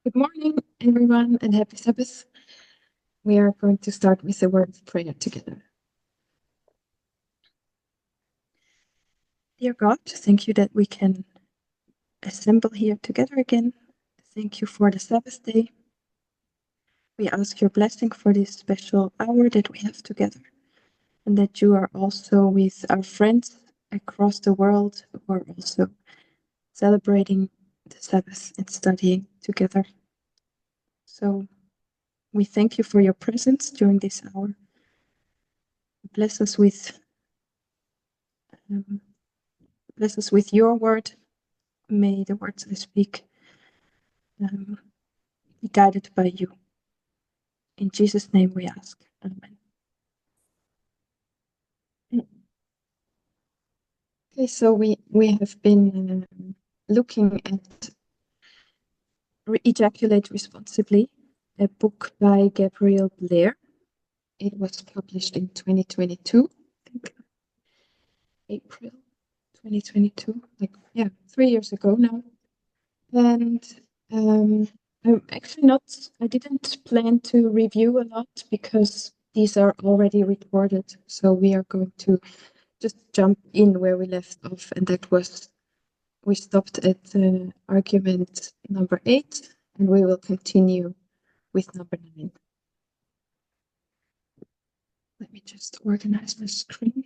Good morning, everyone, and happy Sabbath. We are going to start with a word of prayer together. Dear God, thank you that we can assemble here together again. Thank you for the Sabbath day. We ask your blessing for this special hour that we have together, and that you are also with our friends across the world who are also celebrating the Sabbath and studying together. So we thank you for your presence during this hour. Bless us with your word. May the words I speak be guided by you. In Jesus' name we ask. Amen. Okay, so we have been looking at Ejaculate Responsibly, a book by 𝗂𝗶𝗱𝗲𝗏. It was published in 2022, I think, April 2022, 3 years ago now. And I didn't plan to review a lot because these are already recorded. So we are going to just jump in where we left off. And that was, we stopped at argument number 8, and we will continue with number 9. Let me just organize my screen.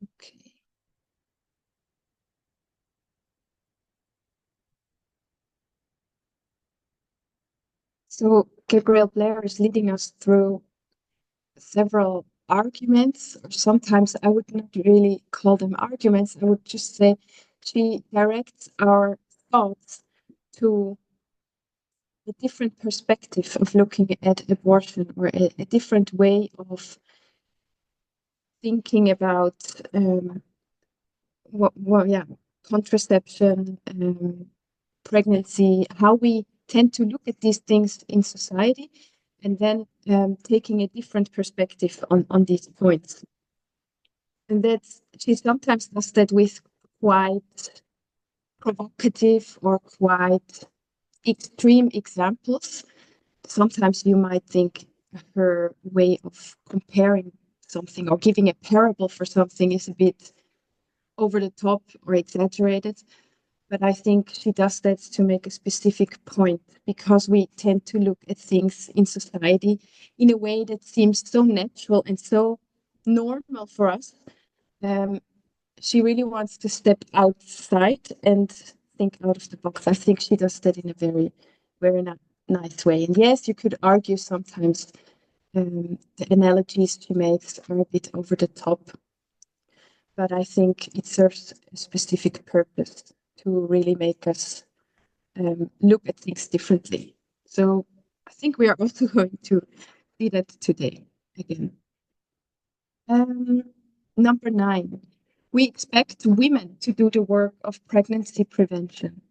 Okay. So 𝗂𝗶𝗱𝗲𝗏 is leading us through several arguments, or sometimes I would not really call them arguments. I would just say she directs our thoughts to a different perspective of looking at abortion, or a different way of thinking about contraception, pregnancy, how we tend to look at these things in society, and then taking a different perspective on these points. And that's, she sometimes does that with quite provocative or quite extreme examples. Sometimes you might think her way of comparing something or giving a parable for something is a bit over the top or exaggerated. But I think she does that to make a specific point, because we tend to look at things in society in a way that seems so natural and so normal for us. She really wants to step outside and think out of the box. I think she does that in a very, very nice way. And yes, you could argue sometimes the analogies she makes are a bit over the top, but I think it serves a specific purpose to really make us look at things differently. So I think we are also going to see that today again. Number 9, we expect women to do the work of pregnancy prevention.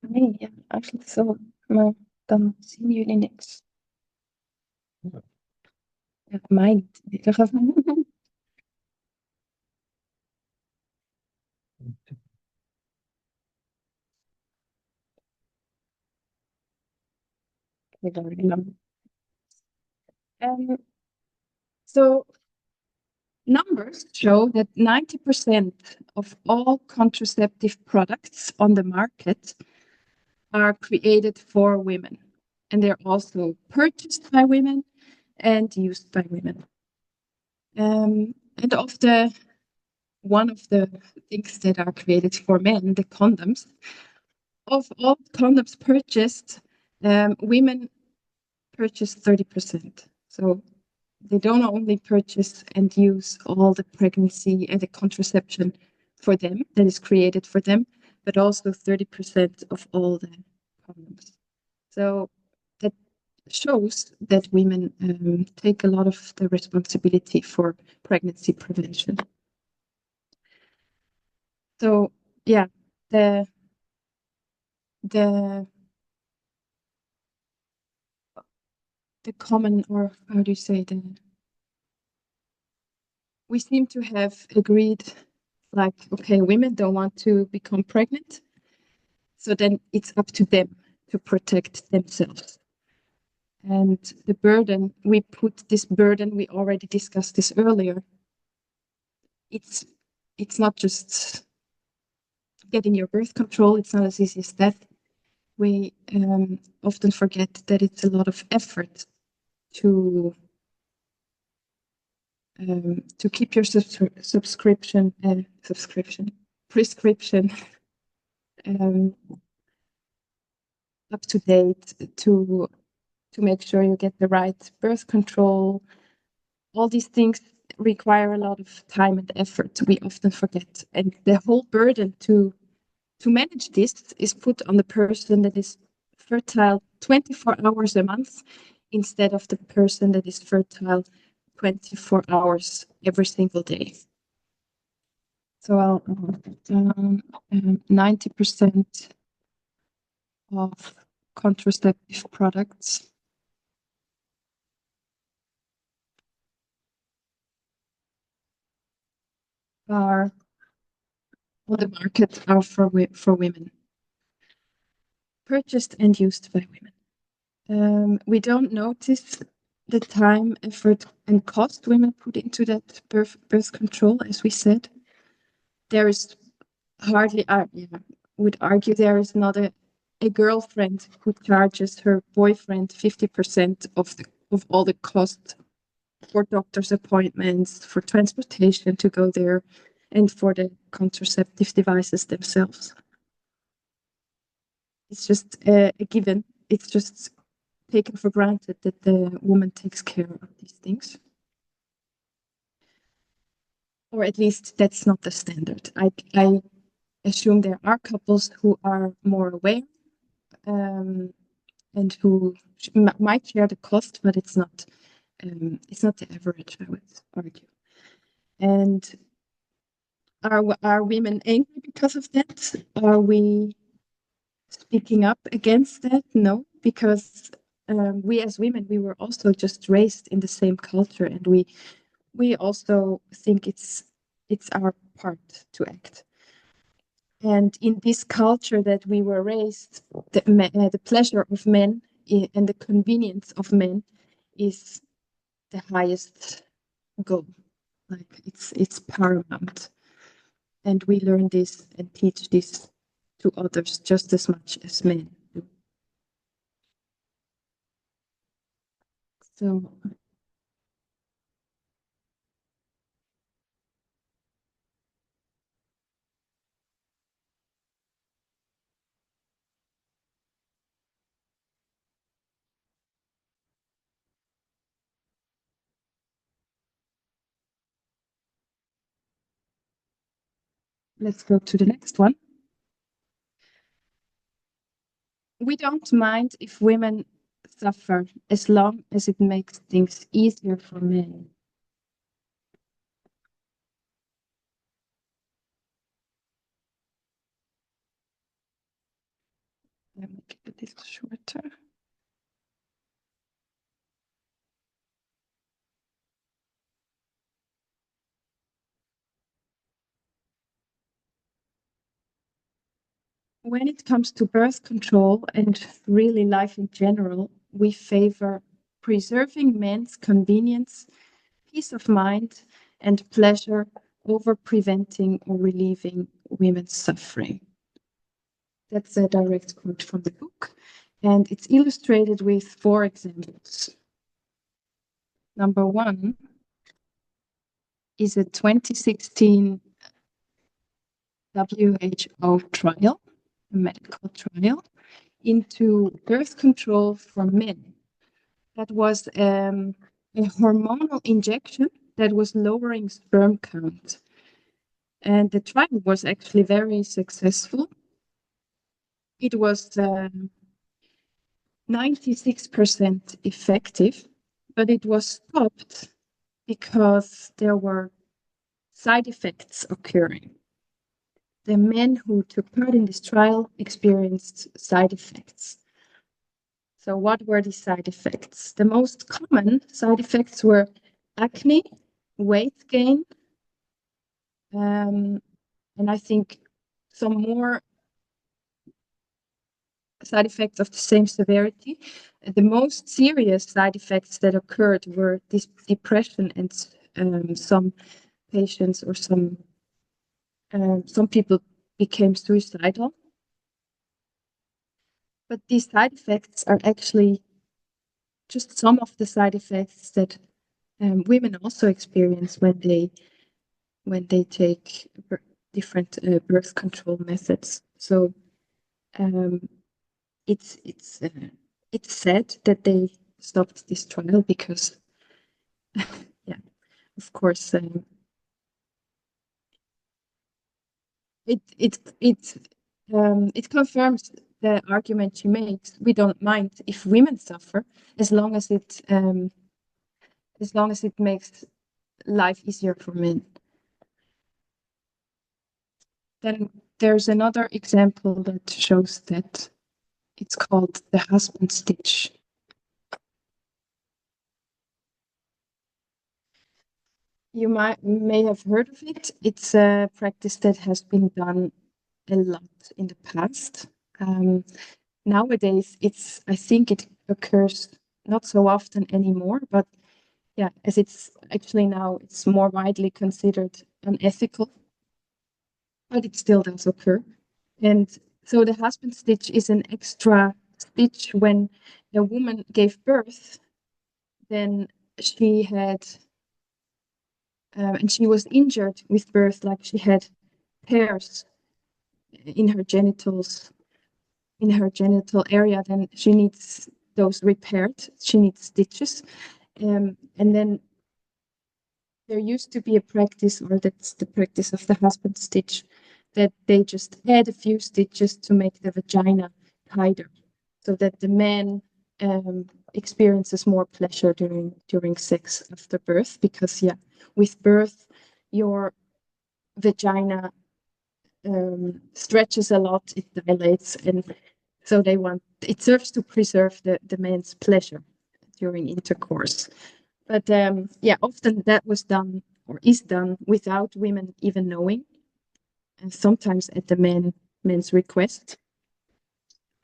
Nee, ja, eigenlijk zo. Maar dan zien jullie niks. Ja, mij niet. In ieder geval. So numbers show that 90% of all contraceptive products on the market are created for women, and they're also purchased by women and used by women. And one of the things that are created for men, the condoms, of all condoms purchased, women purchase 30%. So they don't only purchase and use all the pregnancy and the contraception for them that is created for them, but also 30% of all the condoms. So that shows that women take a lot of the responsibility for pregnancy prevention. So yeah, the common, or how do you say, we seem to have agreed, like, okay, women don't want to become pregnant, so then it's up to them to protect themselves. And the burden, we put this burden, we already discussed this earlier, it's not just getting your birth control, it's not as easy as that. We often forget that it's a lot of effort to keep your prescription up to date, to make sure you get the right birth control. All these things require a lot of time and effort. We often forget, and the whole burden to manage this is put on the person that is fertile 24 hours a month instead of the person that is fertile 24 hours every single day. So I'll put down 90% of contraceptive products are on the market are for women, purchased and used by women. We don't notice the time, effort, and cost women put into that birth control, as we said. There is hardly, would argue there is not a girlfriend who charges her boyfriend 50% of all the cost for doctor's appointments, for transportation to go there, and for the contraceptive devices themselves. It's just a given. It's just taken for granted that the woman takes care of these things. Or at least that's not the standard. I assume there are couples who are more aware and who might share the cost, but it's not the average, I would argue. And are women angry because of that? Are we speaking up against that? No, because we as women, we were also just raised in the same culture, and we also think it's our part to act. And in this culture that we were raised, the pleasure of men and the convenience of men is the highest goal. Like it's paramount. And we learn this and teach this to others just as much as men do. So let's go to the next one. We don't mind if women suffer as long as it makes things easier for men. Let me make it a little shorter. When it comes to birth control and really life in general, we favor preserving men's convenience, peace of mind, and pleasure over preventing or relieving women's suffering. That's a direct quote from the book, and it's illustrated with 4 examples. Number 1 is a 2016 WHO trial a medical trial into birth control for men. That was a hormonal injection that was lowering sperm count. And the trial was actually very successful. It was 96% effective, but it was stopped because there were side effects occurring. The men who took part in this trial experienced side effects. So what were the side effects? The most common side effects were acne, weight gain, and I think some more side effects of the same severity. The most serious side effects that occurred were this depression, and some patients or some people became suicidal. But these side effects are actually just some of the side effects that women also experience when they take different birth control methods. So it's sad that they stopped this trial because, yeah, of course, it confirms the argument she makes. We don't mind if women suffer as long as it makes life easier for men. Then there's another example that shows that. It's called the husband stitch. You may have heard of it. It's a practice that has been done a lot in the past. Nowadays, I think it occurs not so often anymore, but yeah, as it's actually now, it's more widely considered unethical, but it still does occur. And so the husband stitch is an extra stitch when a woman gave birth, then she had, and she was injured with birth, like she had tears in her genitals, in her genital area, then she needs those repaired. She needs stitches. And then there used to be a practice, or that's the practice of the husband stitch, that they just add a few stitches to make the vagina tighter, so that the man experiences more pleasure during sex after birth, because yeah, with birth your vagina stretches a lot, it dilates, and so it serves to preserve the man's pleasure during intercourse. But yeah, often that was done or is done without women even knowing, and sometimes at the man's request.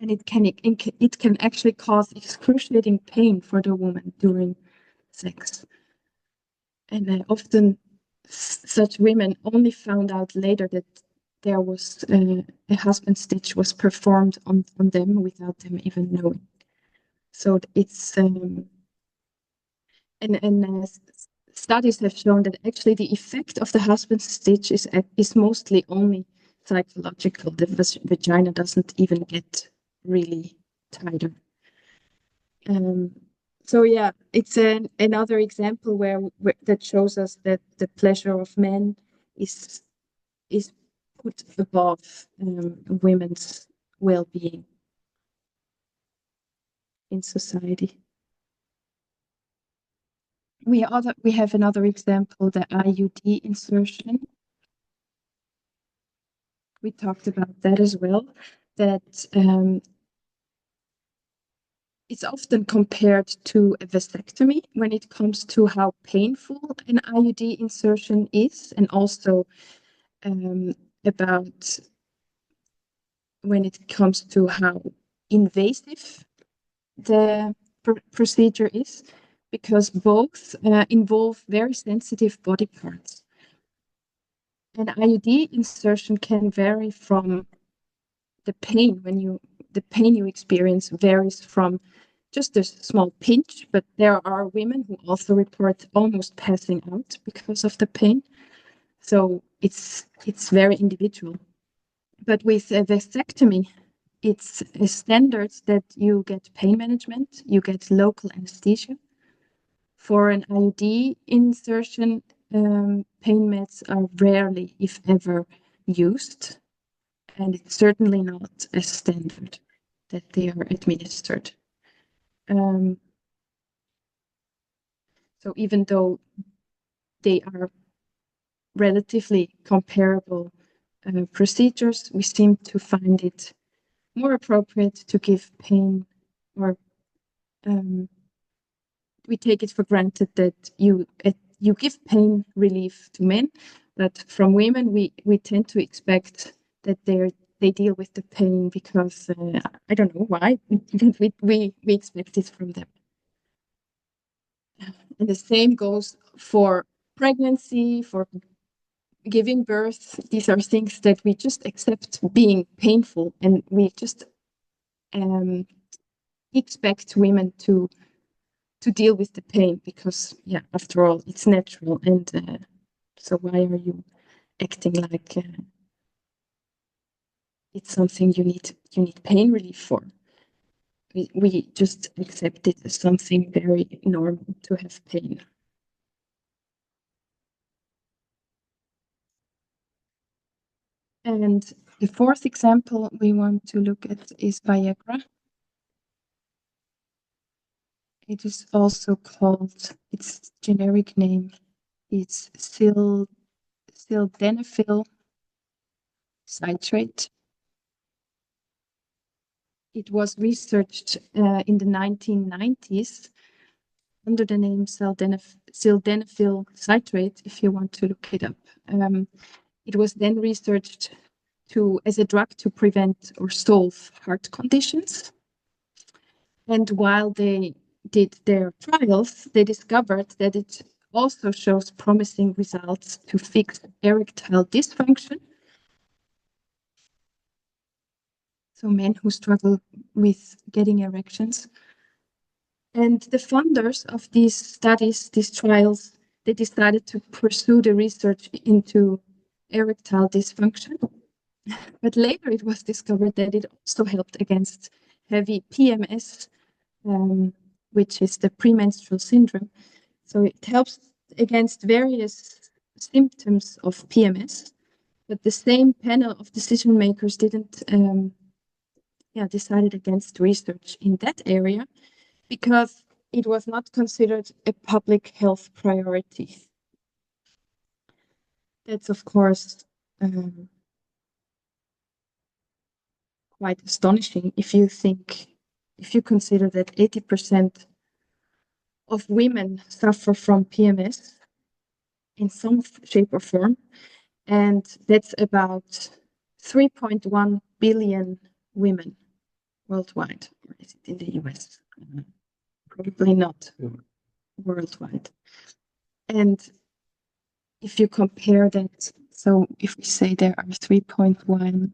And it can actually cause excruciating pain for the woman during sex. And often such women only found out later that there was a husband stitch was performed on them without them even knowing. So it's studies have shown that actually the effect of the husband stitch is mostly only psychological. The vagina doesn't even get really tighter. So yeah, it's another example where that shows us that the pleasure of men is put above women's well-being in society. We have another example, the IUD insertion. We talked about that as well, that it's often compared to a vasectomy when it comes to how painful an IUD insertion is, and also about when it comes to how invasive the procedure is, because both involve very sensitive body parts. An IUD insertion can vary from the pain you experience varies from just a small pinch, but there are women who also report almost passing out because of the pain. So it's very individual. But with a vasectomy, it's a standard that you get pain management, you get local anesthesia. For an IUD insertion, pain meds are rarely, if ever, used, and it's certainly not a standard that they are administered. So even though they are relatively comparable procedures, we seem to find it more appropriate to give pain, or we take it for granted that you give pain relief to men, but from women we tend to expect that they deal with the pain because I don't know why, but we expect it from them. And the same goes for pregnancy, for giving birth. These are things that we just accept being painful, and we just expect women to deal with the pain because, yeah, after all, it's natural. And so why are you acting like it's something you need pain relief for? We just accept it as something very normal to have pain. And the fourth example we want to look at is Viagra. It is also called, its generic name is 𝘂𝗶𝗱𝗲𝗵𝗔 citrate. It was researched in the 1990s under the name sildenafil citrate, if you want to look it up. It was then researched as a drug to prevent or solve heart conditions. And while they did their trials, they discovered that it also shows promising results to fix erectile dysfunction. So men who struggle with getting erections. And the funders of these studies, these trials, they decided to pursue the research into erectile dysfunction. But later it was discovered that it also helped against heavy PMS, which is the premenstrual syndrome. So it helps against various symptoms of PMS, but the same panel of decision makers didn't decided against research in that area because it was not considered a public health priority. That's, of course, quite astonishing if you consider that 80% of women suffer from PMS in some shape or form, and that's about 3.1 billion women worldwide. Or is it in the US? Probably not worldwide. And if you compare that, so if we say there are 3.1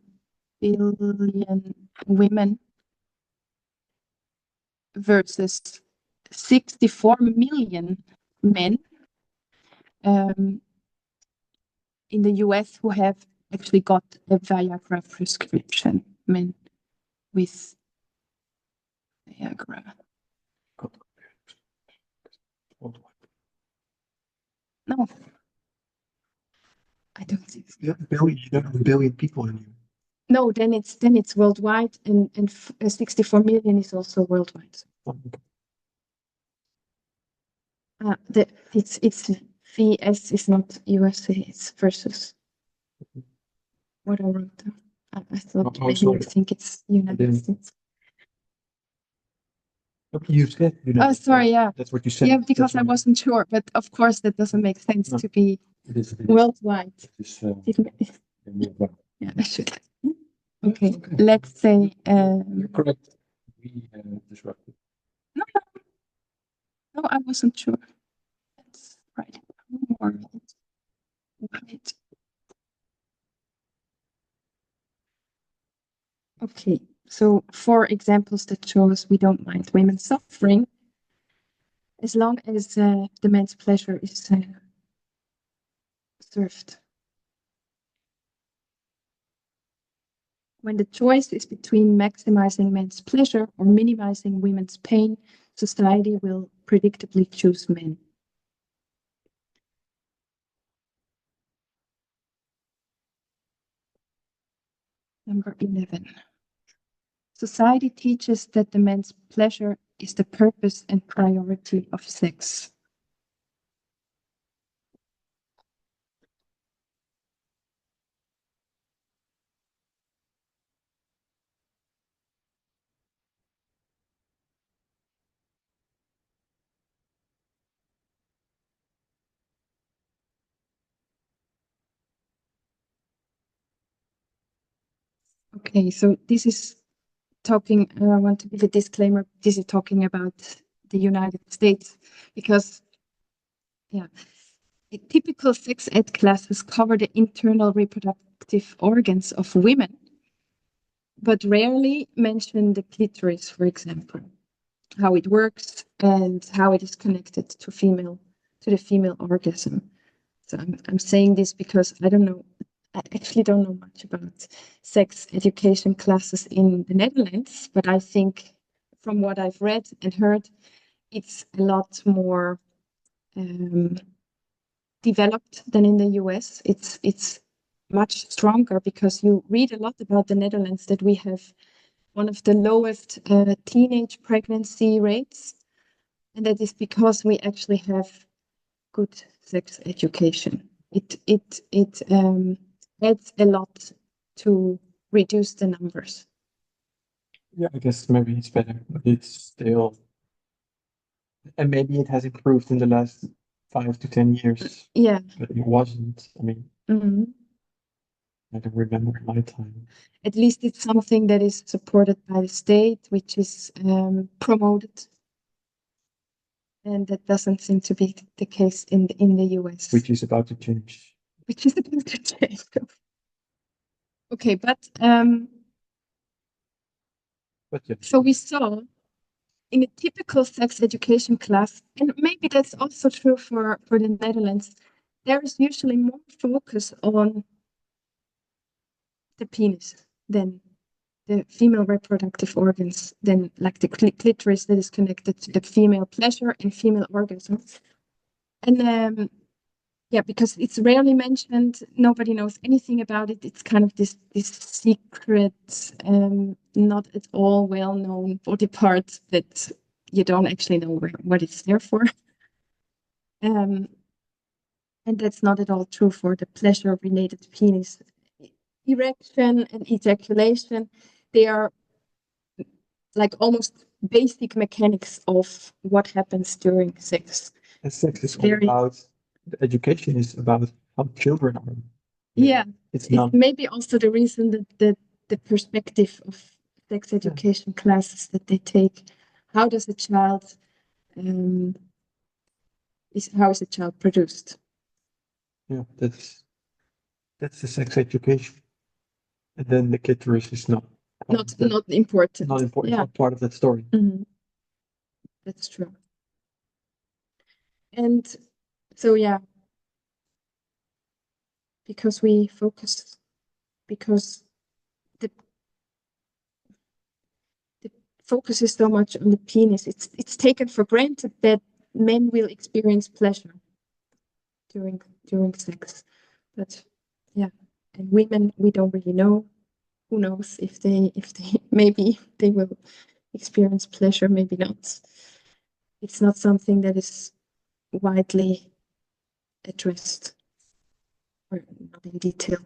billion women versus 64 million men in the US who have actually got a Viagra prescription, men with Viagra. No, I don't think so. You don't have a billion people in you. No, then it's worldwide, and 64 million is also worldwide. It's VS is not USA, it's versus what I wrote down. I thought maybe you think it's United States. You said Oh, sorry, yeah. That's what you said. Yeah, because I wasn't sure, but of course that doesn't make sense to be worldwide. Yeah, I should. Okay, let's say. You're correct. We disrupted. No, I wasn't sure. That's right. Worldwide. Okay, so 4 examples that show us we don't mind women suffering as long as the man's pleasure is served. When the choice is between maximizing men's pleasure or minimizing women's pain, society will predictably choose men. Number 11. Society teaches that the man's pleasure is the purpose and priority of sex. Okay, so this is talking, I want to give a disclaimer, this is talking about the United States, because, typical sex ed classes cover the internal reproductive organs of women, but rarely mention the clitoris, for example, how it works and how it is connected to the female orgasm. So I'm saying this because I actually don't know much about sex education classes in the Netherlands, but I think from what I've read and heard, it's a lot more developed than in the US. It's much stronger because you read a lot about the Netherlands that we have one of the lowest teenage pregnancy rates, and that is because we actually have good sex education. It adds a lot to reduce the numbers. Yeah, I guess maybe it's better, but it's still, and maybe it has improved in the last 5 to 10 years. Yeah. But it wasn't. I mean, I don't remember my time. At least it's something that is supported by the state, which is promoted. And that doesn't seem to be the case in the US. Which is about to change. Which is about to change. Okay, but yeah. So we saw in a typical sex education class, and maybe that's also true for the Netherlands, there is usually more focus on the penis than the female reproductive organs, than like the clitoris that is connected to the female pleasure and female orgasms. And because it's rarely mentioned, nobody knows anything about it. It's kind of this secret, not at all well-known body part that you don't actually know what it's there for. And that's not at all true for the pleasure-related penis. Erection and ejaculation, they are like almost basic mechanics of what happens during sex. And sex is all about, the education is about how children are. Yeah, it's not. Maybe also the reason that the perspective of sex education classes that they take. How does a child, how is a child produced? Yeah, that's the sex education. And then the clitoris is not important. Not important. Yeah. Not part of that story. That's true. And so because we focus, because the focus is so much on the penis, it's taken for granted that men will experience pleasure during sex, but and women, we don't really know. Who knows if they maybe they will experience pleasure, maybe not. It's not something that is widely addressed or not in detail.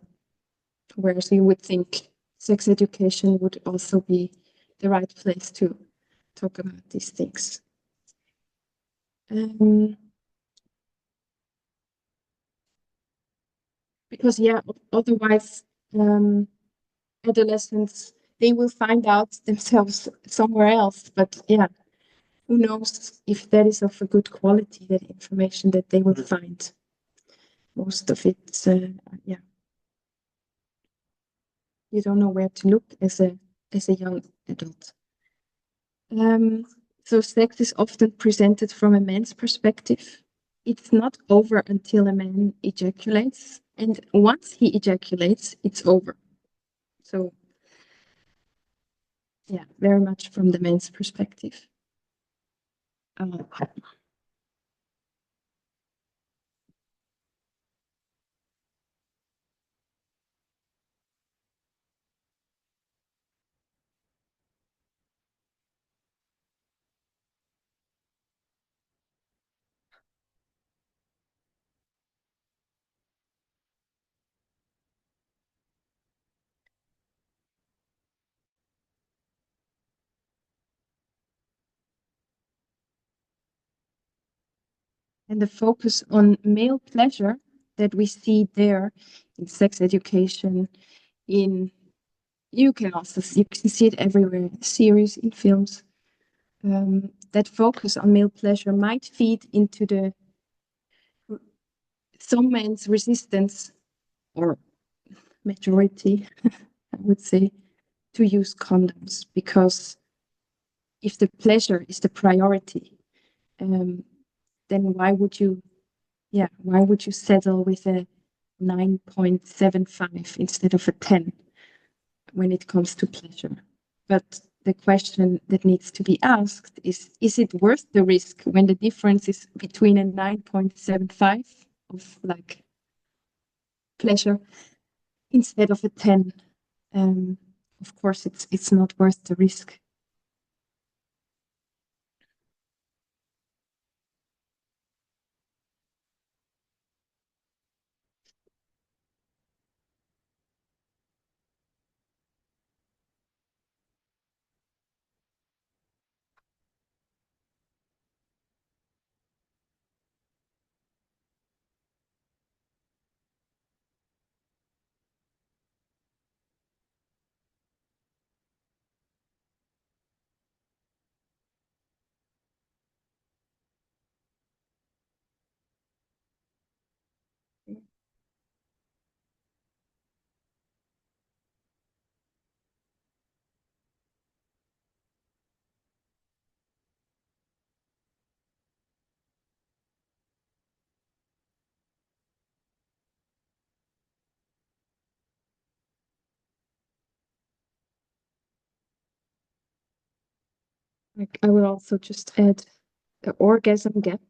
Whereas you would think sex education would also be the right place to talk about these things. Because otherwise adolescents, they will find out themselves somewhere else, but who knows if that is of a good quality, that information that they will find. Most of it, you don't know where to look as a young adult. So sex is often presented from a man's perspective. It's not over until a man ejaculates, and once he ejaculates, it's over. So yeah, very much from the men's perspective. And the focus on male pleasure that we see there in sex education, you can see it everywhere, in series, in films. That focus on male pleasure might feed into some men's resistance, or majority, I would say, to use condoms, because if the pleasure is the priority, then why would you settle with a 9.75 instead of a 10 when it comes to pleasure? But the question that needs to be asked is it worth the risk when the difference is between a 9.75 of like pleasure instead of a 10? Of course, it's not worth the risk. Like, I would also just add the orgasm gap.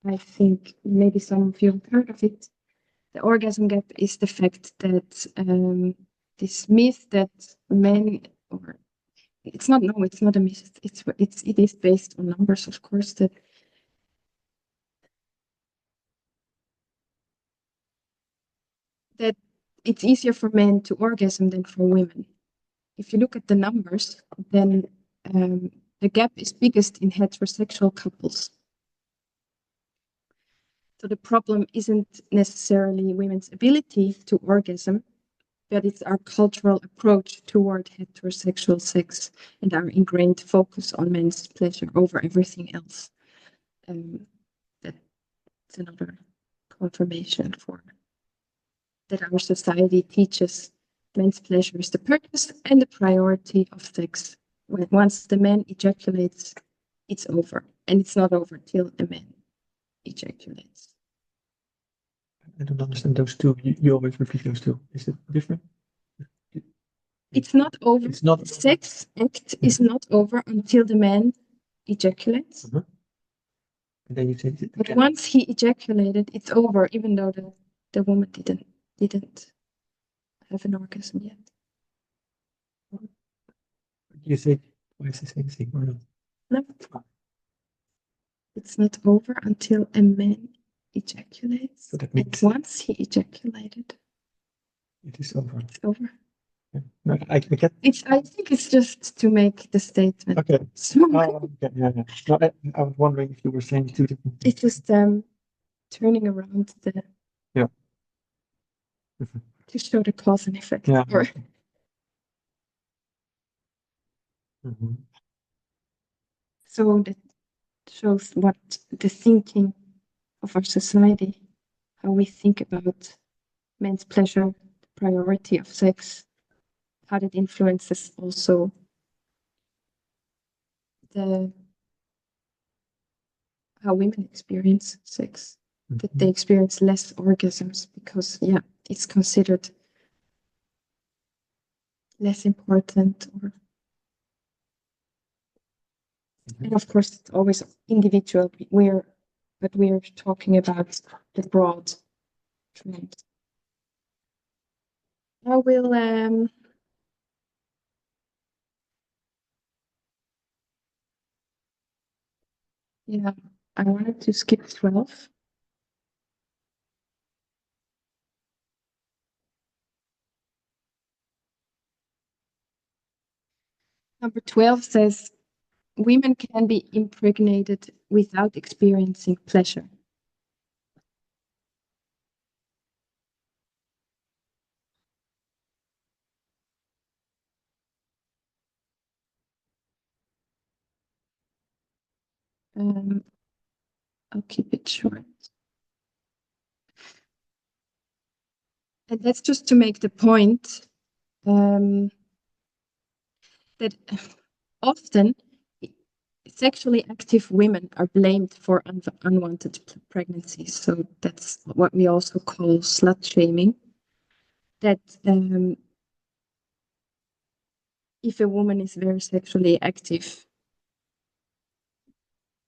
I think maybe some of you have heard of it. The orgasm gap is the fact that this myth that men, or it's not a myth. It is based on numbers, of course, that it's easier for men to orgasm than for women. If you look at the numbers, then the gap is biggest in heterosexual couples. So the problem isn't necessarily women's ability to orgasm, but it's our cultural approach toward heterosexual sex and our ingrained focus on men's pleasure over everything else. That's another confirmation for that our society teaches men's pleasure is the purpose and the priority of sex. Once the man ejaculates, it's over, and it's not over till a man ejaculates. I don't understand those two. You always repeat those two. Is it different? It's not over. It's not. Sex act is not over until the man ejaculates. And then you say it. But once he ejaculated, it's over, even though the woman didn't have an orgasm yet. You say twice the same thing, or not? No. It's not over until a man ejaculates. So that means once he ejaculated, it is over. it's over. Yeah. No, I get. I think it's just to make the statement. Okay. Smaller. Okay. Yeah. No, I was wondering if you were saying two different things. It's just turning around the. Yeah. To show the cause and effect. Yeah. Or, So that shows what the thinking of our society, how we think about men's pleasure, the priority of sex, how that influences also how women experience sex, that they experience less orgasms because, yeah, it's considered less important, or and of course it's always individual. But we're talking about the broad trend. I will yeah, I wanted to skip 12. Number 12 says women can be impregnated without experiencing pleasure. I'll keep it short. And that's just to make the point that often sexually active women are blamed for unwanted pregnancies. So that's what we also call slut shaming. That if a woman is very sexually active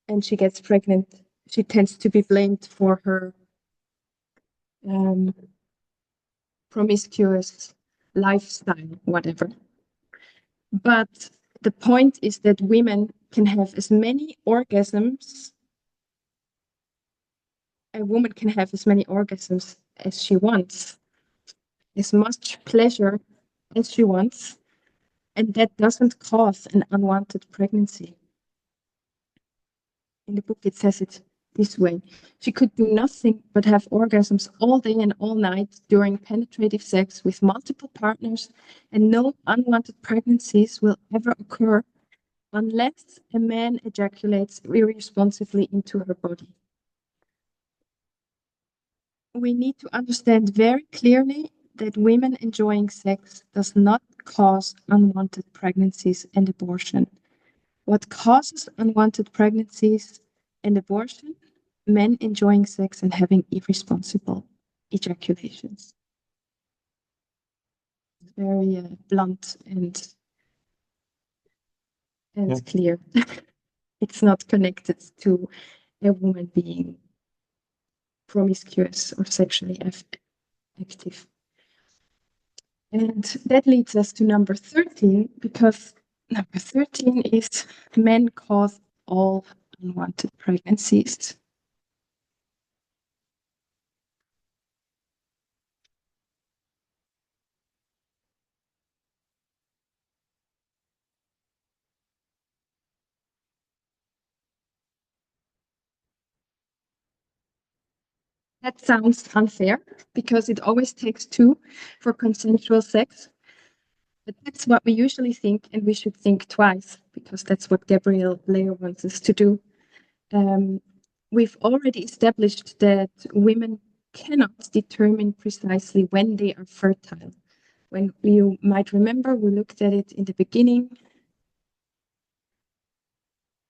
and she gets pregnant, she tends to be blamed for her promiscuous lifestyle, whatever. But the point is that women can have as many orgasms. A woman can have as many orgasms as she wants, as much pleasure as she wants, and that doesn't cause an unwanted pregnancy. In the book, it says it this way. She could do nothing but have orgasms all day and all night during penetrative sex with multiple partners, and no unwanted pregnancies will ever occur unless a man ejaculates irresponsibly into her body. We need to understand very clearly that women enjoying sex does not cause unwanted pregnancies and abortion. What causes unwanted pregnancies and abortion? Men enjoying sex and having irresponsible ejaculations. Very blunt and Yeah. clear. It's not connected to a woman being promiscuous or sexually active. And that leads us to number 13, because number 13 is men cause all unwanted pregnancies. That sounds unfair because it always takes two for consensual sex. But that's what we usually think, and we should think twice because that's what 𝘃𝗶𝗱𝗲 wants us to do. We've already established that women cannot determine precisely when they are fertile. When you might remember, we looked at it in the beginning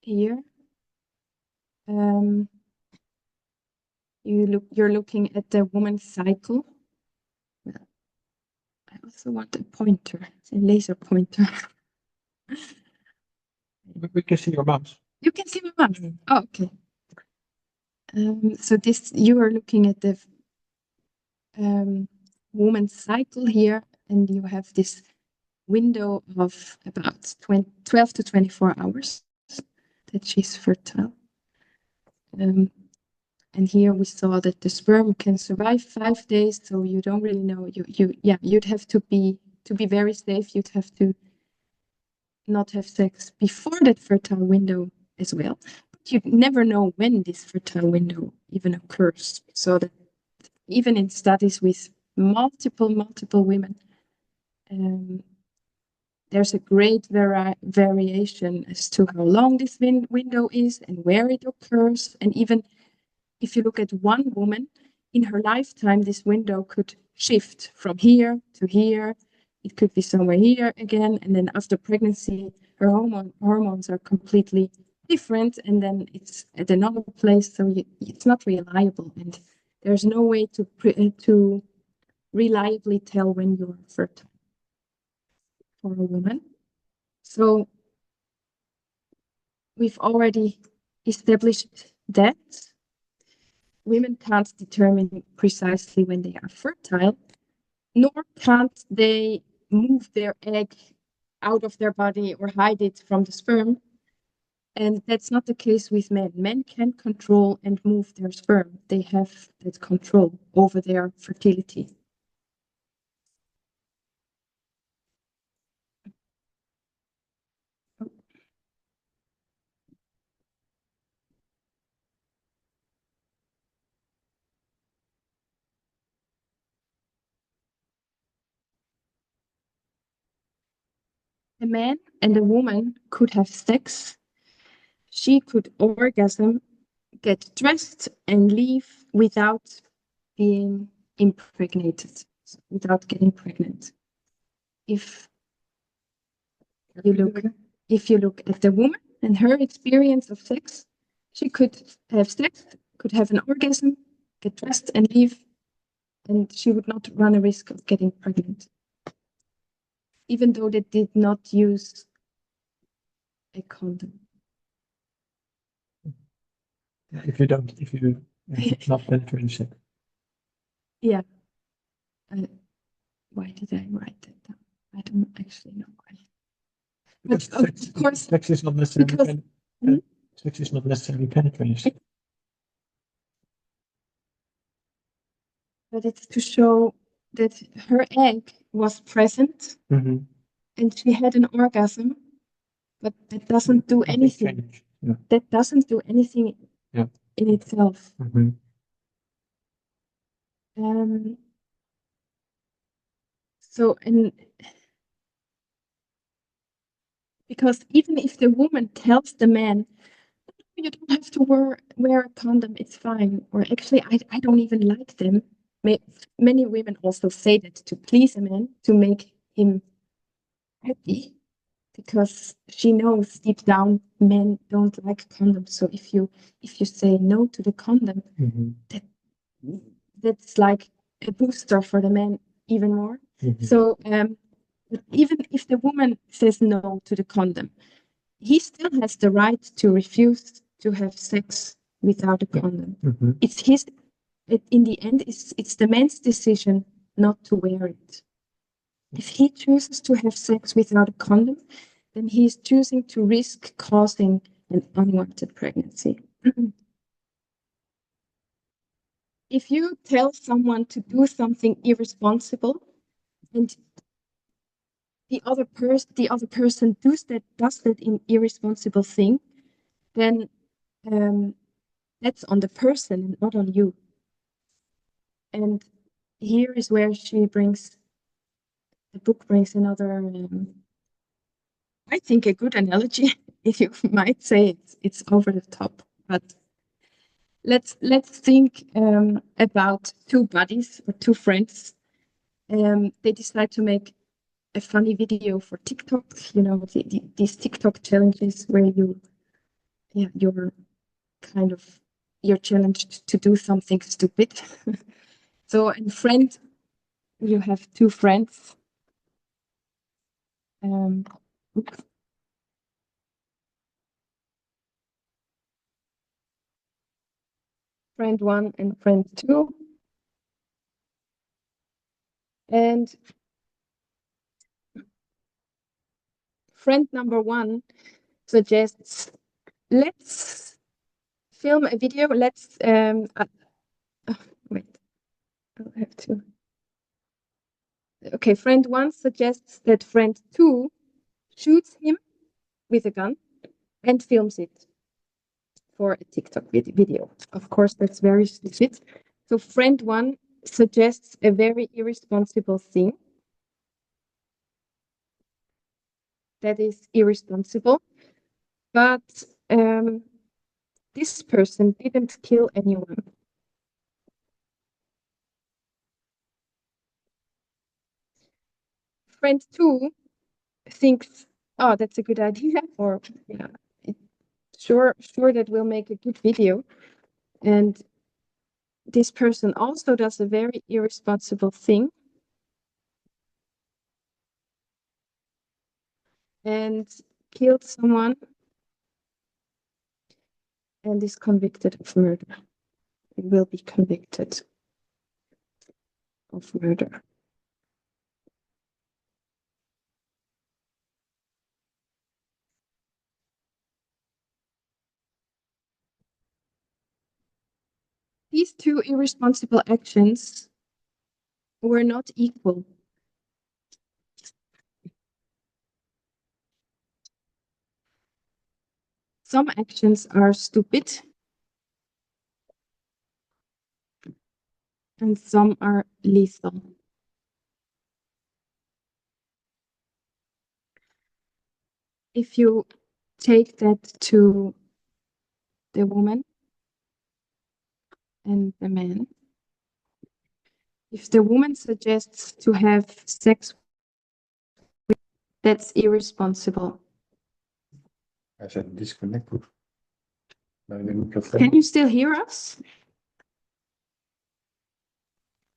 here. You're looking at the woman's cycle. Well, I also want a pointer, a laser pointer. We can see your mouse. You can see my mouse. Oh, okay. So this, you are looking at the woman's cycle here, and you have this window of about 12 to 24 hours that she's fertile. And here we saw that the sperm can survive 5 days, so you don't really know. You'd have to be very safe. You'd have to not have sex before that fertile window as well. But you never know when this fertile window even occurs. So that even in studies with multiple women, there's a great variation as to how long this window is and where it occurs. And even if you look at one woman, in her lifetime, this window could shift from here to here. It could be somewhere here again. And then after pregnancy, her hormones are completely different. And then it's at another place. So it's not reliable. And there's no way to reliably tell when you're fertile. for a woman. So we've already established that women can't determine precisely when they are fertile, nor can't they move their egg out of their body or hide it from the sperm. And that's not the case with men. Men can control and move their sperm. They have that control over their fertility. A man and a woman could have sex. She could orgasm, get dressed, and leave without being impregnated, without getting pregnant. If you look at the woman and her experience of sex, she could have sex, could have an orgasm, get dressed, and leave, and she would not run a risk of getting pregnant, even though they did not use a condom. If you not penetration. Yeah. Why did I write that down? I don't actually know why. But of course, sex is not necessarily because, sex is not necessarily penetration. But it's to show that her egg was present and she had an orgasm, but that doesn't do anything. Yeah. That doesn't do anything in itself. So, and because even if the woman tells the man, you don't have to wear a condom, it's fine. Or actually, I don't even like them. Many women also say that to please a man, to make him happy, because she knows deep down men don't like condoms. So if you say no to the condom, that's like a booster for the man even more. So even if the woman says no to the condom, he still has the right to refuse to have sex without a condom. It's his. In the end, it's the man's decision not to wear it. If he chooses to have sex without a condom, then he's choosing to risk causing an unwanted pregnancy. If you tell someone to do something irresponsible, and the other person does that irresponsible thing, then that's on the person and not on you. And here is where the book brings another, I think, a good analogy. If you might say it's over the top, but let's think about two buddies or two friends. They decide to make a funny video for TikTok. You know, these TikTok challenges where you're challenged to do something stupid. So, and friend, you have two friends. Friend 1 and friend 2. And friend number 1 suggests, let's film a video. Let's, wait, I'll have to. Okay, friend 1 suggests that friend 2 shoots him with a gun and films it for a TikTok video. Of course, that's very stupid. So friend 1 suggests a very irresponsible thing. That is irresponsible. But this person didn't kill anyone. Friend 2 thinks, oh, that's a good idea, or yeah, sure that will make a good video. And this person also does a very irresponsible thing. and killed someone and is convicted of murder. It will be convicted of murder. These two irresponsible actions were not equal. Some actions are stupid and some are lethal. If you take that to the woman and the man, if the woman suggests to have sex, that's irresponsible. I said disconnected. Can you still hear us?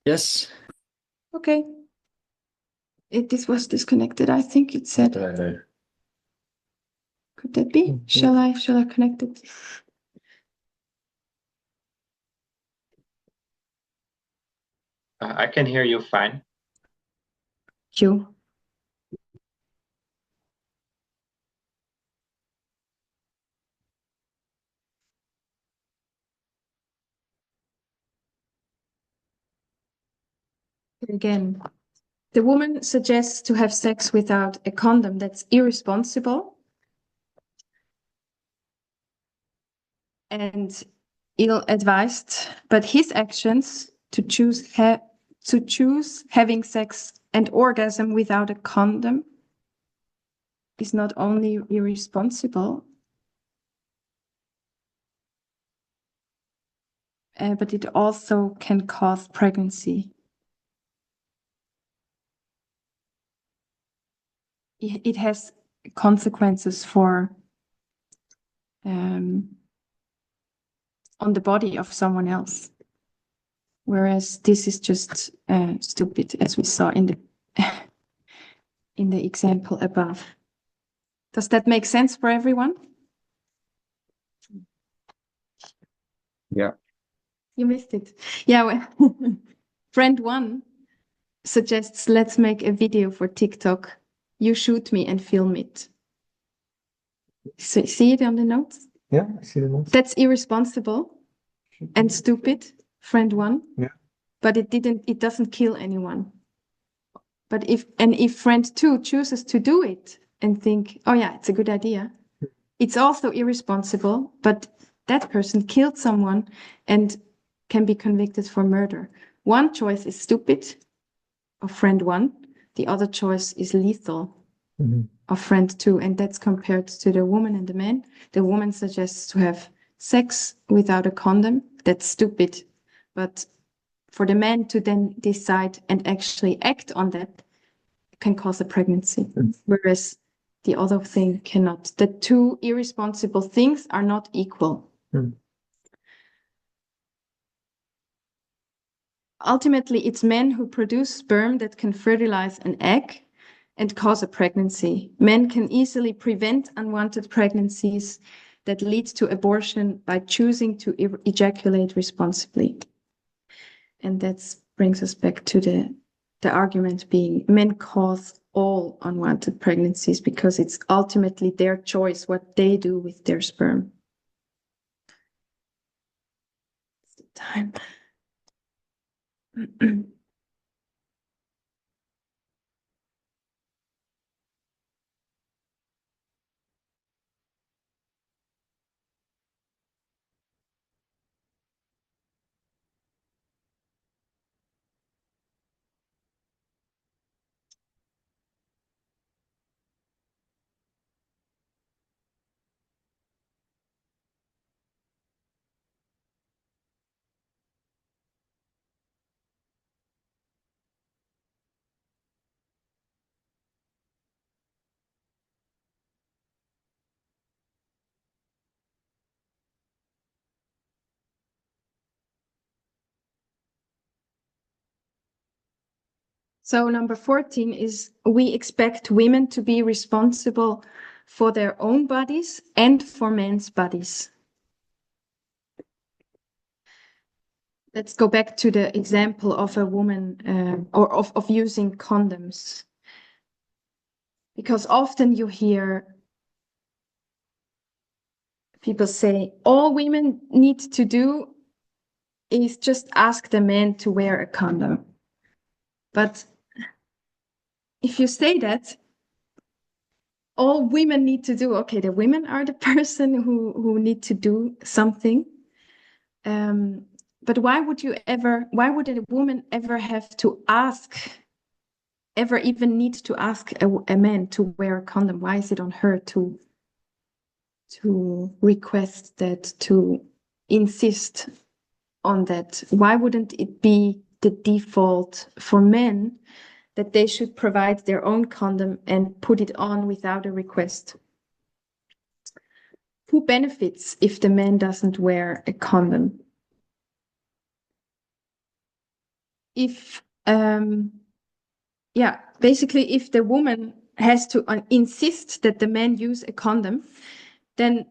Yes. Okay. This was disconnected, I think it said. Could that be? Shall I connect it? I can hear you fine. You. Again, the woman suggests to have sex without a condom. That's irresponsible and ill-advised. But his actions to choose having sex and orgasm without a condom is not only irresponsible, but it also can cause pregnancy. It has consequences for on the body of someone else, whereas this is just stupid, as we saw in the in the example above. Does that make sense for everyone? Yeah. You missed it. Yeah, well, friend one suggests, let's make a video for TikTok. You shoot me and film it. So, see it on the notes? Yeah, I see the notes. That's irresponsible and stupid, friend one. Yeah. But it doesn't kill anyone. But if friend two chooses to do it and think, oh yeah, it's a good idea, it's also irresponsible, but that person killed someone and can be convicted for murder. One choice is stupid of friend one, the other choice is lethal of friend two, and that's compared to the woman and the man. The woman suggests to have sex without a condom. That's stupid. But for the man to then decide and actually act on that can cause a pregnancy, whereas the other thing cannot. The two irresponsible things are not equal. Ultimately, it's men who produce sperm that can fertilize an egg and cause a pregnancy. Men can easily prevent unwanted pregnancies that lead to abortion by choosing to ejaculate responsibly. And that brings us back to the argument being men cause all unwanted pregnancies because it's ultimately their choice what they do with their sperm. It's the time. So number 14 is we expect women to be responsible for their own bodies and for men's bodies. Let's go back to the example of a woman or of using condoms. Because often you hear people say, all women need to do is just ask the man to wear a condom. But if you say that, all women need to do, okay, the women are the person who need to do something. But why would a woman ever have to ask, ever even need to ask a man to wear a condom? Why is it on her to request that, to insist on that? Why wouldn't it be the default for men that they should provide their own condom and put it on without a request? Who benefits if the man doesn't wear a condom? If, basically, if the woman has to insist that the man use a condom, then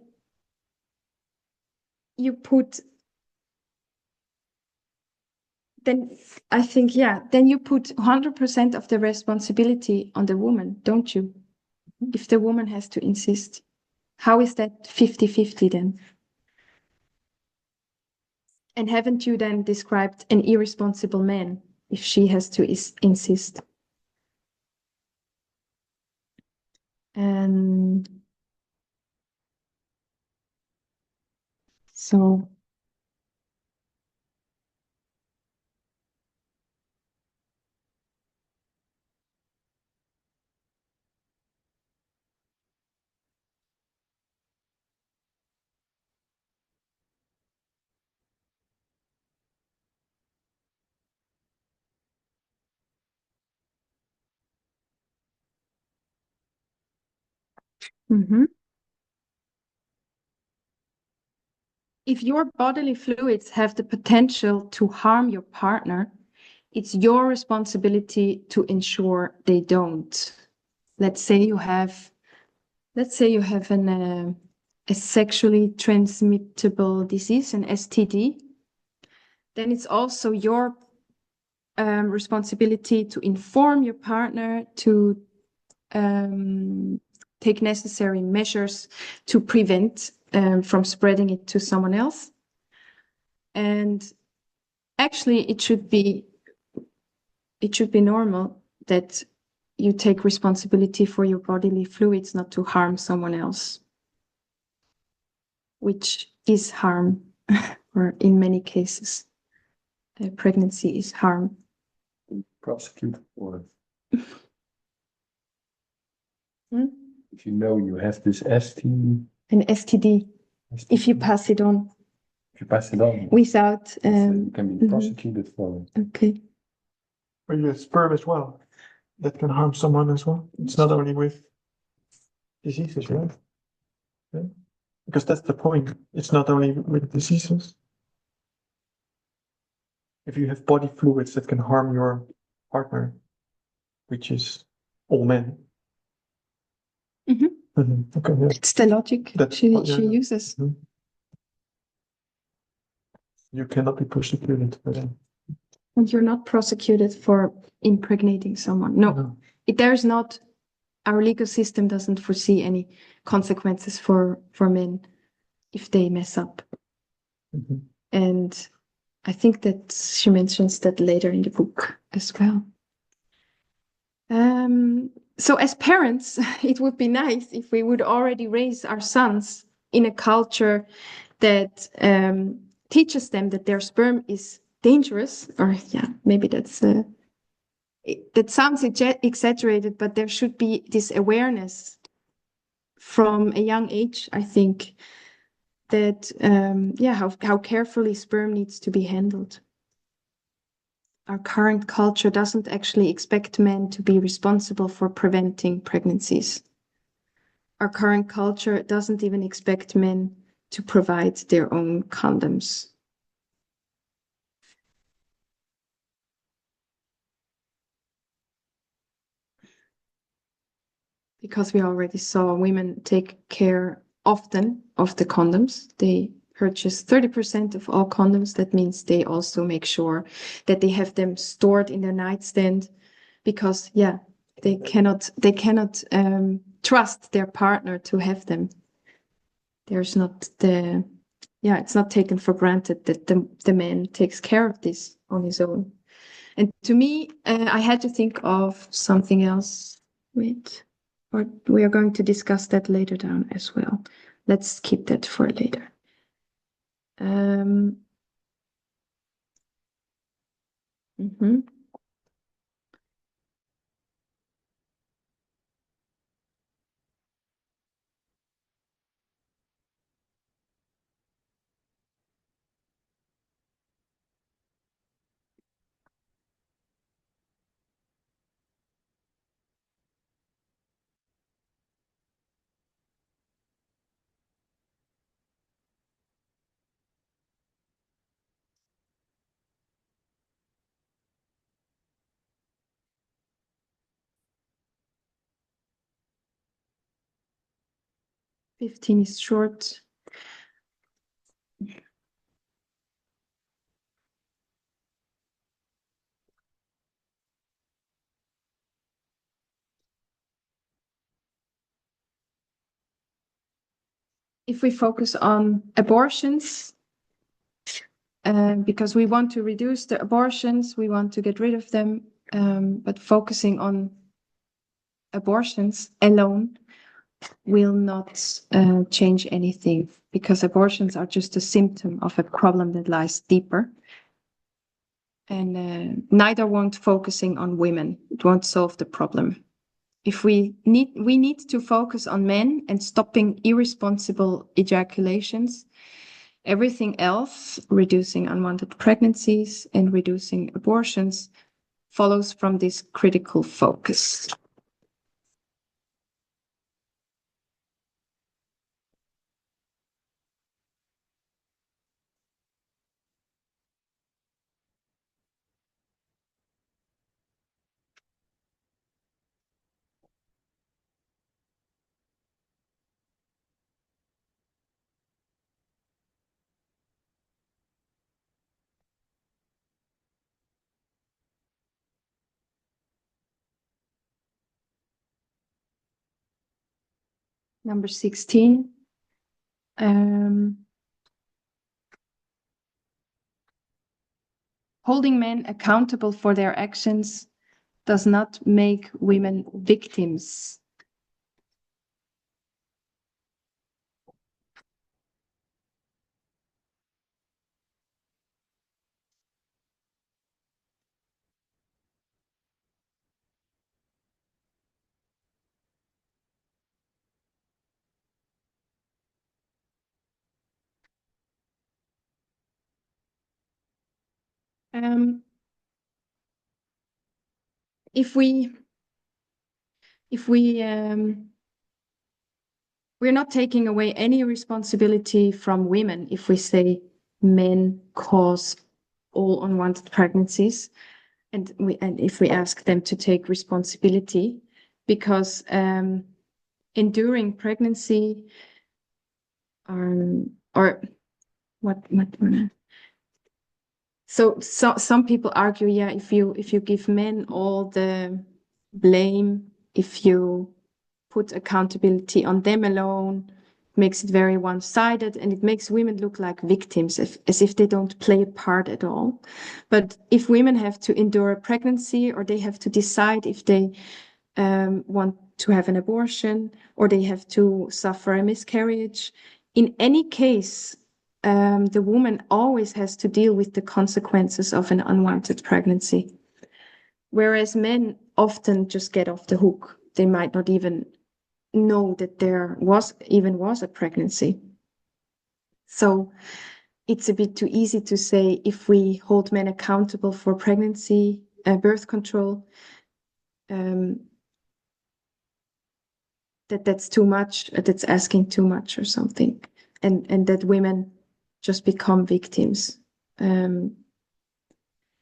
I think, then you put 100% of the responsibility on the woman, don't you? If the woman has to insist. How is that 50-50 then? And haven't you then described an irresponsible man if she has to insist? And so if your bodily fluids have the potential to harm your partner, it's your responsibility to ensure they don't. Let's say you have a sexually transmittable disease, an STD, then it's also your responsibility to inform your partner, to take necessary measures to prevent from spreading it to someone else. And actually, it should be normal that you take responsibility for your bodily fluids, not to harm someone else, which is harm, or in many cases, pregnancy is harm. Prosecute for Hmm? if you know you have this ST. An STD, if you pass it on. If you pass it on, Without. you can be prosecuted for it. Okay. Or you have sperm as well. That can harm someone as well. It's not only with diseases, right? Yeah. Because that's the point. It's not only with diseases. If you have body fluids that can harm your partner, which is all men. Okay, yeah. It's the logic she uses. You cannot be prosecuted for that. And you're not prosecuted for impregnating someone. No. There's not, our legal system doesn't foresee any consequences for men if they mess up. And I think that she mentions that later in the book as well. So as parents, it would be nice if we would already raise our sons in a culture that teaches them that their sperm is dangerous, or maybe that's that sounds exaggerated, but there should be this awareness from a young age, I think, that how carefully sperm needs to be handled. Our current culture doesn't actually expect men to be responsible for preventing pregnancies. Our current culture doesn't even expect men to provide their own condoms. because we already saw women take care often of the condoms. They purchase 30% of all condoms. That means they also make sure that they have them stored in their nightstand, because they cannot trust their partner to have them. There's not it's not taken for granted that the man takes care of this on his own. And to me, I had to think of something else. Wait, or we are going to discuss that later down as well. Let's keep that for later. "15 is short." If we focus on abortions, because we want to reduce the abortions, we want to get rid of them, but focusing on abortions alone will not change anything, because abortions are just a symptom of a problem that lies deeper. And neither won't focusing on women. It won't solve the problem. If we need to focus on men and stopping irresponsible ejaculations. Everything else, reducing unwanted pregnancies and reducing abortions, follows from this critical focus. Number 16. Holding men accountable for their actions does not make women victims. We're not taking away any responsibility from women if we say men cause all unwanted pregnancies, and if we ask them to take responsibility, because enduring pregnancy So some people argue, if you give men all the blame, if you put accountability on them alone, it makes it very one-sided, and it makes women look like victims, as if they don't play a part at all. But if women have to endure a pregnancy, or they have to decide if they want to have an abortion, or they have to suffer a miscarriage, in any case, the woman always has to deal with the consequences of an unwanted pregnancy. Whereas men often just get off the hook. They might not even know that there was a pregnancy. So it's a bit too easy to say, if we hold men accountable for pregnancy, birth control, that's too much, that's asking too much or something, and that women just become victims.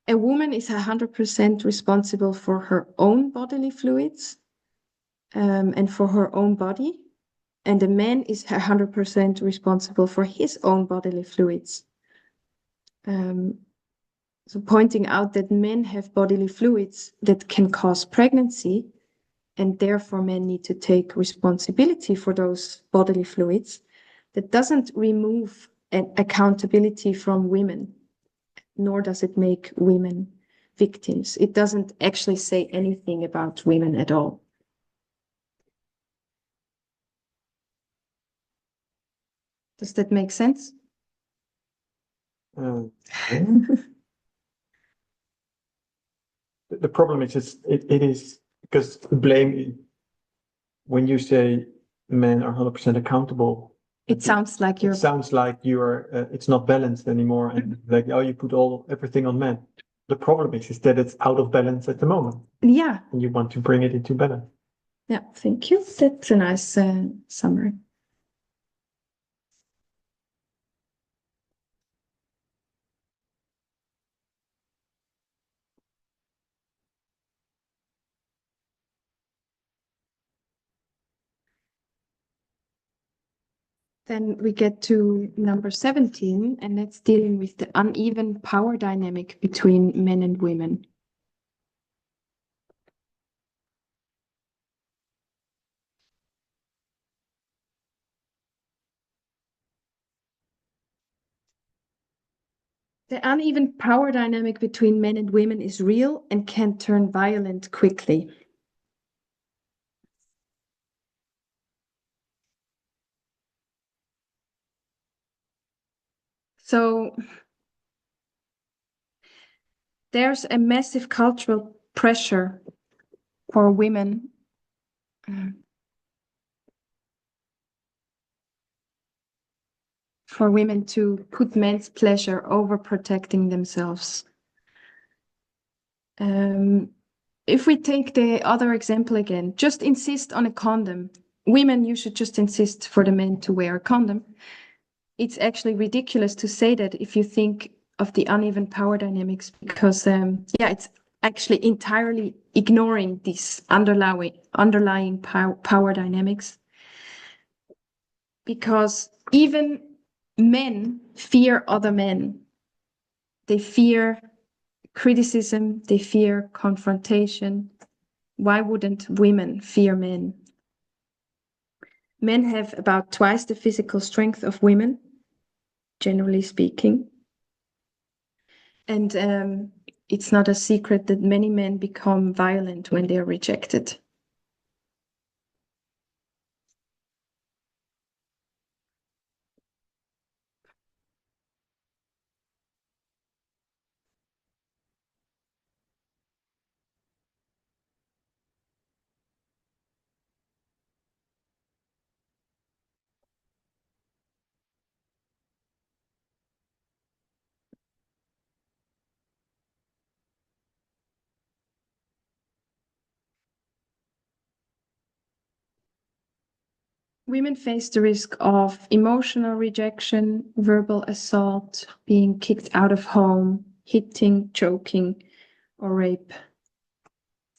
A woman is 100% responsible for her own bodily fluids, and for her own body, and the man is 100% responsible for his own bodily fluids. So pointing out that men have bodily fluids that can cause pregnancy, and therefore men need to take responsibility for those bodily fluids, that doesn't remove accountability from women, nor does it make women victims. It doesn't actually say anything about women at all. Does that make sense? The problem is it is because blame, when you say men are 100% accountable, It sounds like you're. it sounds like you are it's not balanced anymore, and like, oh, you put everything on men. The problem is that it's out of balance at the moment, Yeah. and you want to bring it into balance. Yeah, thank you. That's a nice summary. Then we get to number 17, and that's dealing with the uneven power dynamic between men and women. The uneven power dynamic between men and women is real and can turn violent quickly. So there's a massive cultural pressure for women to put men's pleasure over protecting themselves. If we take the other example again, just insist on a condom. Women, you should just insist for the men to wear a condom. It's actually ridiculous to say that if you think of the uneven power dynamics, because it's actually entirely ignoring these underlying power dynamics. Because even men fear other men. They fear criticism, they fear confrontation. Why wouldn't women fear men? Men have about twice the physical strength of women, generally speaking. And it's not a secret that many men become violent when they are rejected. Women face the risk of emotional rejection, verbal assault, being kicked out of home, hitting, choking, or rape.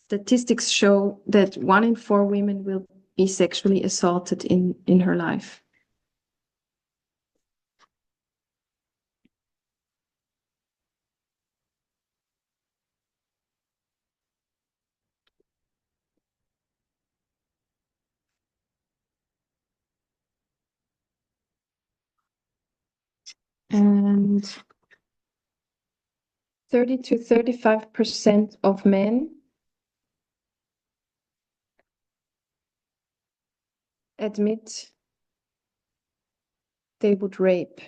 Statistics show that 1 in 4 women will be sexually assaulted in her life. And 30 to 35% of men admit they would rape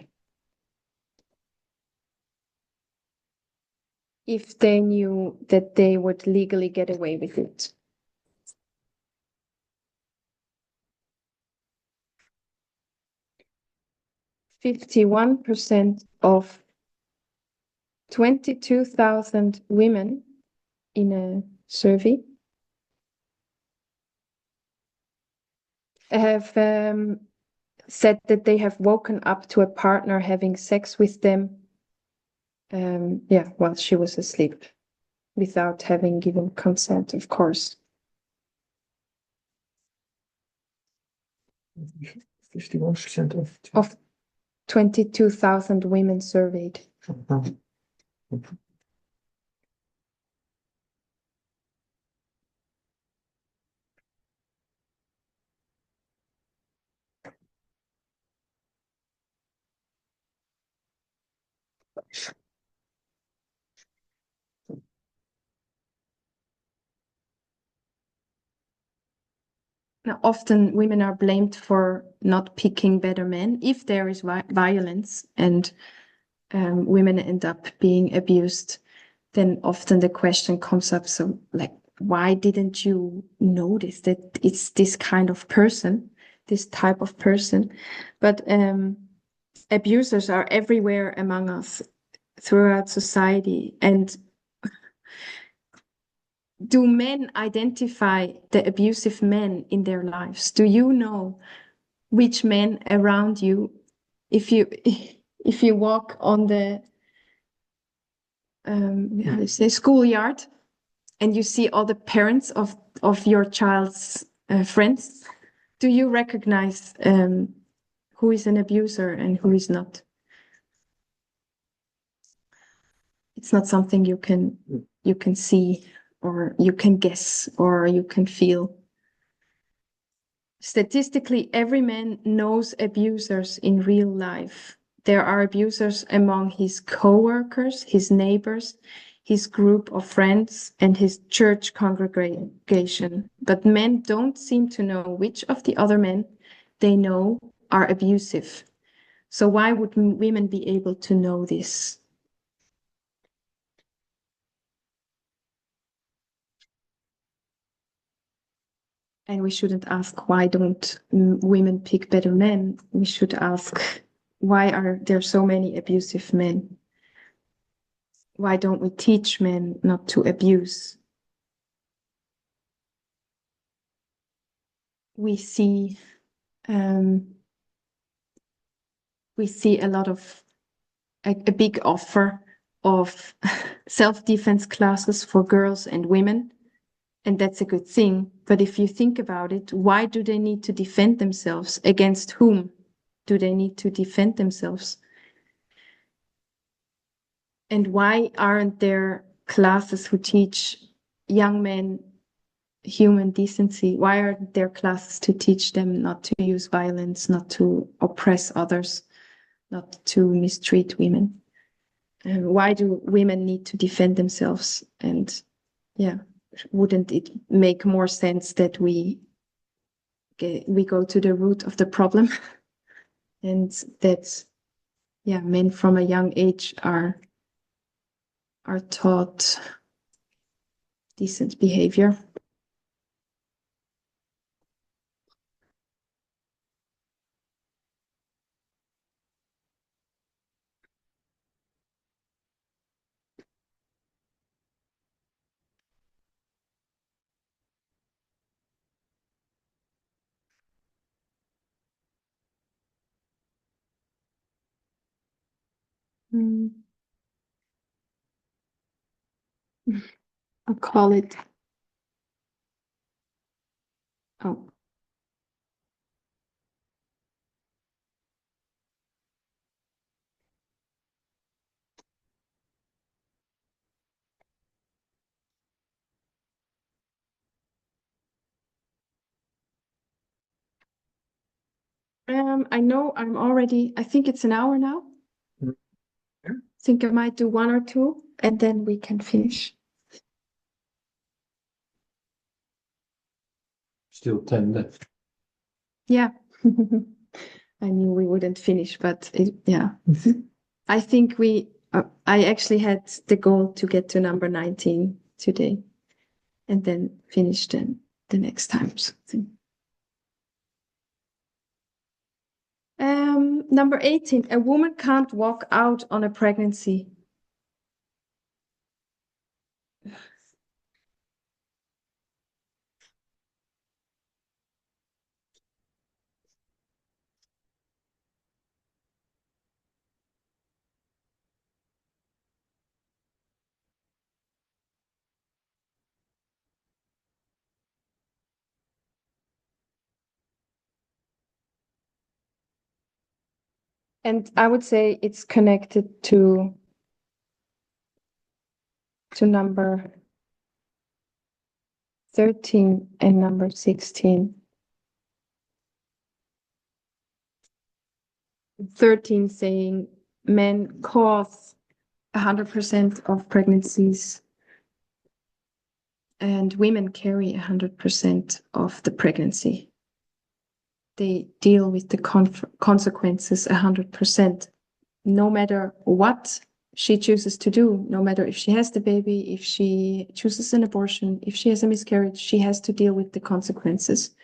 if they knew that they would legally get away with it. %51% of 22,000 women in a survey have said that they have woken up to a partner having sex with them while she was asleep, without having given consent, of course. 51% of 22,000 women surveyed. Now, often women are blamed for not picking better men if there is violence and women end up being abused. Then often the question comes up, so like, why didn't you notice that it's this kind of person, this type of person? But abusers are everywhere among us throughout society. And do men identify the abusive men in their lives? Do you know which men around you, if you walk on the how do you say, schoolyard, and you see all the parents of your child's friends, do you recognize who is an abuser and who is not? It's not something you can see, or you can guess, or you can feel. Statistically, every man knows abusers in real life. There are abusers among his co-workers, his neighbors, his group of friends, and his church congregation. But men don't seem to know which of the other men they know are abusive. So why would women be able to know this? And we shouldn't ask, why don't women pick better men? We should ask, why are there so many abusive men? Why don't we teach men not to abuse? We see a lot of a big offer of self-defense classes for girls and women, and that's a good thing. But if you think about it, why do they need to defend themselves? Against whom do they need to defend themselves? And why aren't there classes who teach young men human decency? Why aren't there classes to teach them not to use violence, not to oppress others, not to mistreat women? And why do women need to defend themselves? And yeah, wouldn't it make more sense that we go to the root of the problem and that men from a young age are taught decent behavior? I'll call it. Oh. I know I think it's an hour now. Yeah. I think I might do one or two and then we can finish. Still 10 left. Yeah. I knew we wouldn't finish, but yeah. I think I actually had the goal to get to number 19 today and then finish the next time. Number 18, a woman can't walk out on a pregnancy. And I would say it's connected to number 13 and number 16. 13 saying men cause 100% of pregnancies and women carry 100% of the pregnancy. They deal with the consequences 100%, no matter what she chooses to do, no matter if she has the baby, if she chooses an abortion, if she has a miscarriage, she has to deal with the consequences.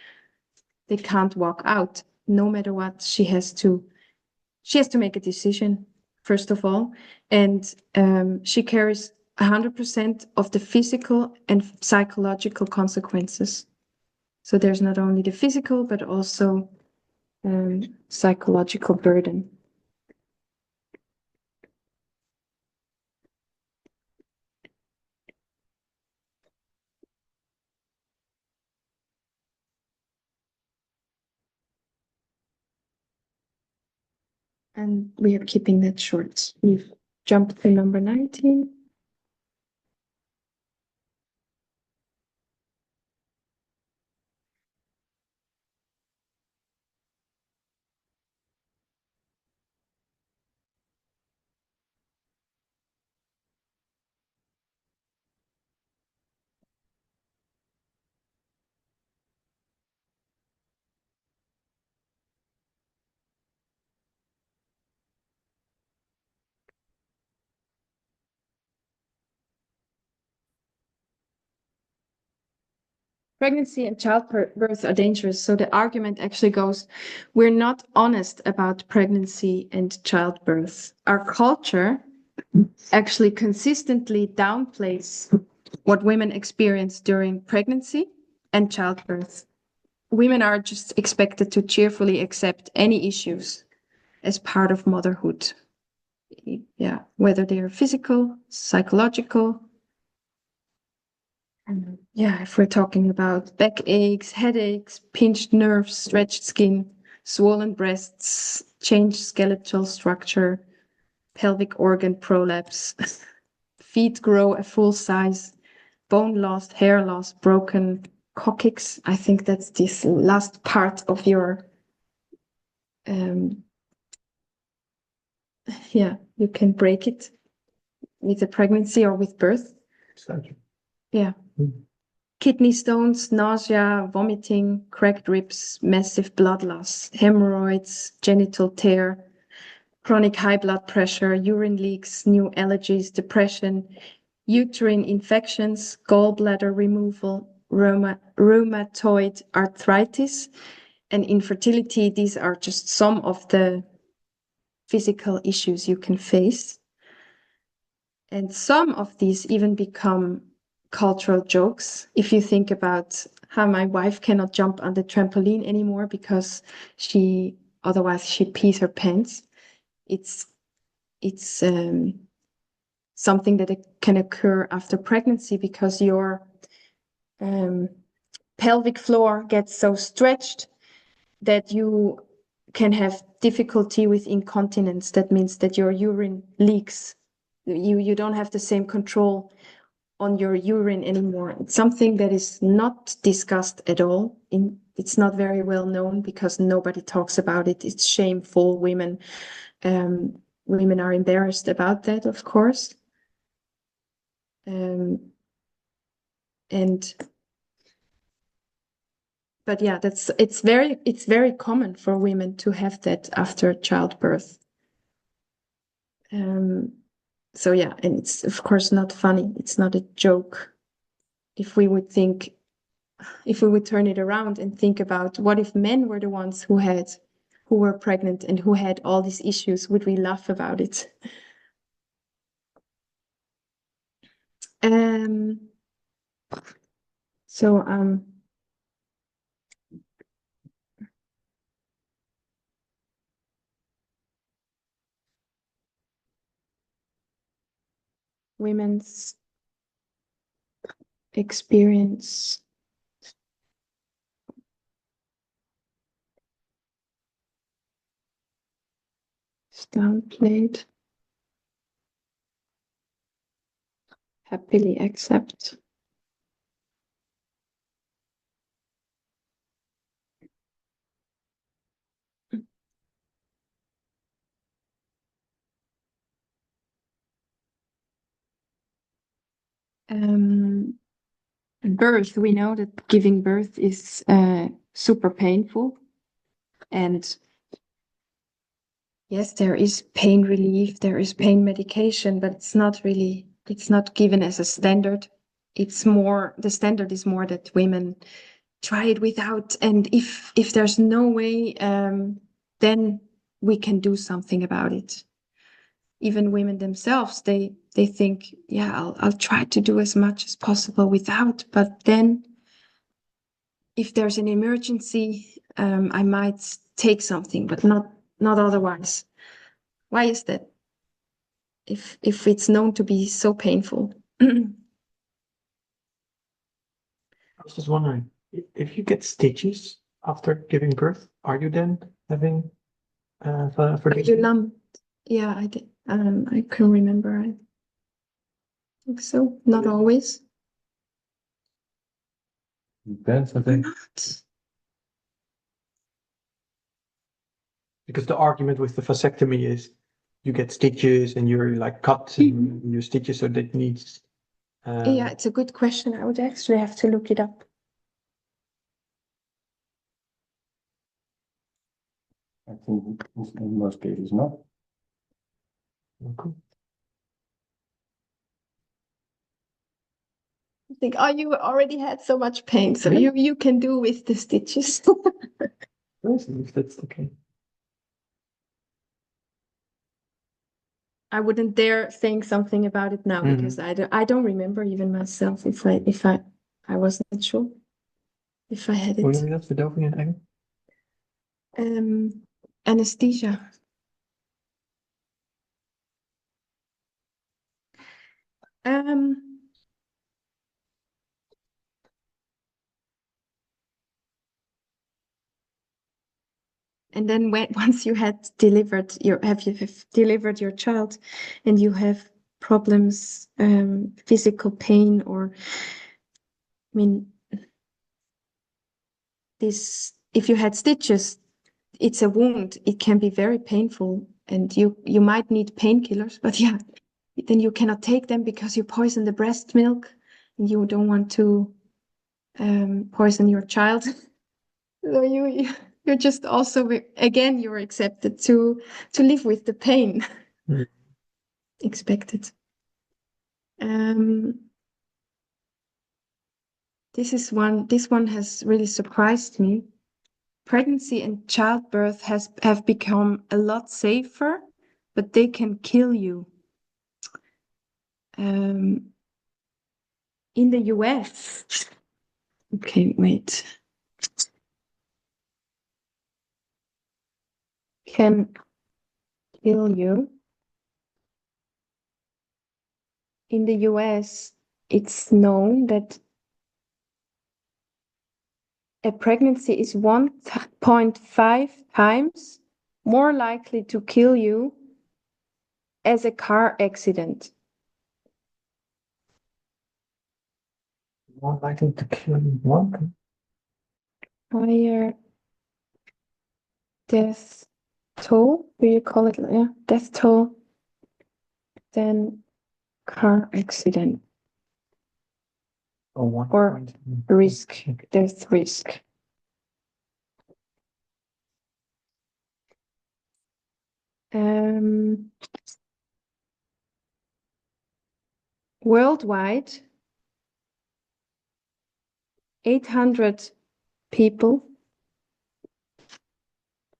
They can't walk out, no matter what. She has to make a decision, first of all, and she carries 100% of the physical and psychological consequences. So there's not only the physical, but also psychological burden. And we are keeping that short. We've jumped to number 19. Pregnancy and childbirth are dangerous. So the argument actually goes, we're not honest about pregnancy and childbirth. Our culture actually consistently downplays what women experience during pregnancy and childbirth. Women are just expected to cheerfully accept any issues as part of motherhood. Yeah, whether they are physical, psychological. Yeah, if we're talking about backaches, headaches, pinched nerves, stretched skin, swollen breasts, changed skeletal structure, pelvic organ prolapse, feet grow a full size, bone loss, hair loss, broken coccyx. I think that's this last part of your, yeah, you can break it with a pregnancy or with birth. Exactly. Yeah. Kidney stones, nausea, vomiting, cracked ribs, massive blood loss, hemorrhoids, genital tear, chronic high blood pressure, urine leaks, new allergies, depression, uterine infections, gallbladder removal, rheumatoid arthritis, and infertility. These are just some of the physical issues you can face. And some of these even become cultural jokes. If you think about how my wife cannot jump on the trampoline anymore because otherwise she pees her pants. It's something that can occur after pregnancy because your pelvic floor gets so stretched that you can have difficulty with incontinence. That means that your urine leaks. You don't have the same control on your urine anymore. It's something that is not discussed at all. It's not very well known because nobody talks about it. It's shameful. Women are embarrassed about that, of course. But yeah, it's very common for women to have that after childbirth. So yeah, and it's of course not funny. It's not a joke. If we would turn it around and think about what if men were the ones who were pregnant and who had all these issues, would we laugh about it? So women's experience It's downplayed. Happily accept. Birth, we know that giving birth is super painful. And yes, there is pain relief, there is pain medication, but it's not given as a standard. It's more, the standard is more that women try it without, and if there's no way, then we can do something about it. Even women themselves, they think, yeah, I'll try to do as much as possible without, but then if there's an emergency, I might take something, but not otherwise. Why is that? If it's known to be so painful. I was just wondering, if you get stitches after giving birth, are you then having Are you numb? Yeah, I did. I can remember. I think so. Not always. Depends, I think. Not. Because the argument with the vasectomy is you get stitches and you're like cut in your stitches, so that needs. Yeah, it's a good question. I would actually have to look it up. I think in most cases not. Cool. I think, oh, you already had so much pain, so you can do with the stitches. If that's okay. I wouldn't dare saying something about it now because I don't remember even myself if I wasn't sure if I had Hoe it. noem je dat? Verdoving in Engels? Anesthesia. And then once you have delivered your child and you have problems, physical pain, or I mean, if you had stitches, it's a wound. It can be very painful, and you might need painkillers, but yeah, then you cannot take them because you poison the breast milk, and you don't want to poison your child. So you're just also, again, you're accepted to live with the pain. Expected. This one has really surprised me. Pregnancy and childbirth have become a lot safer, but they can kill you. In the US. Okay, wait. Can kill you. In the US, it's known that a pregnancy is 1.5 times more likely to kill you as a car accident. More likely to kill you. What? Higher death toll, do you call it? Yeah, death toll than car accident. Or risk, death risk. Worldwide, 800 people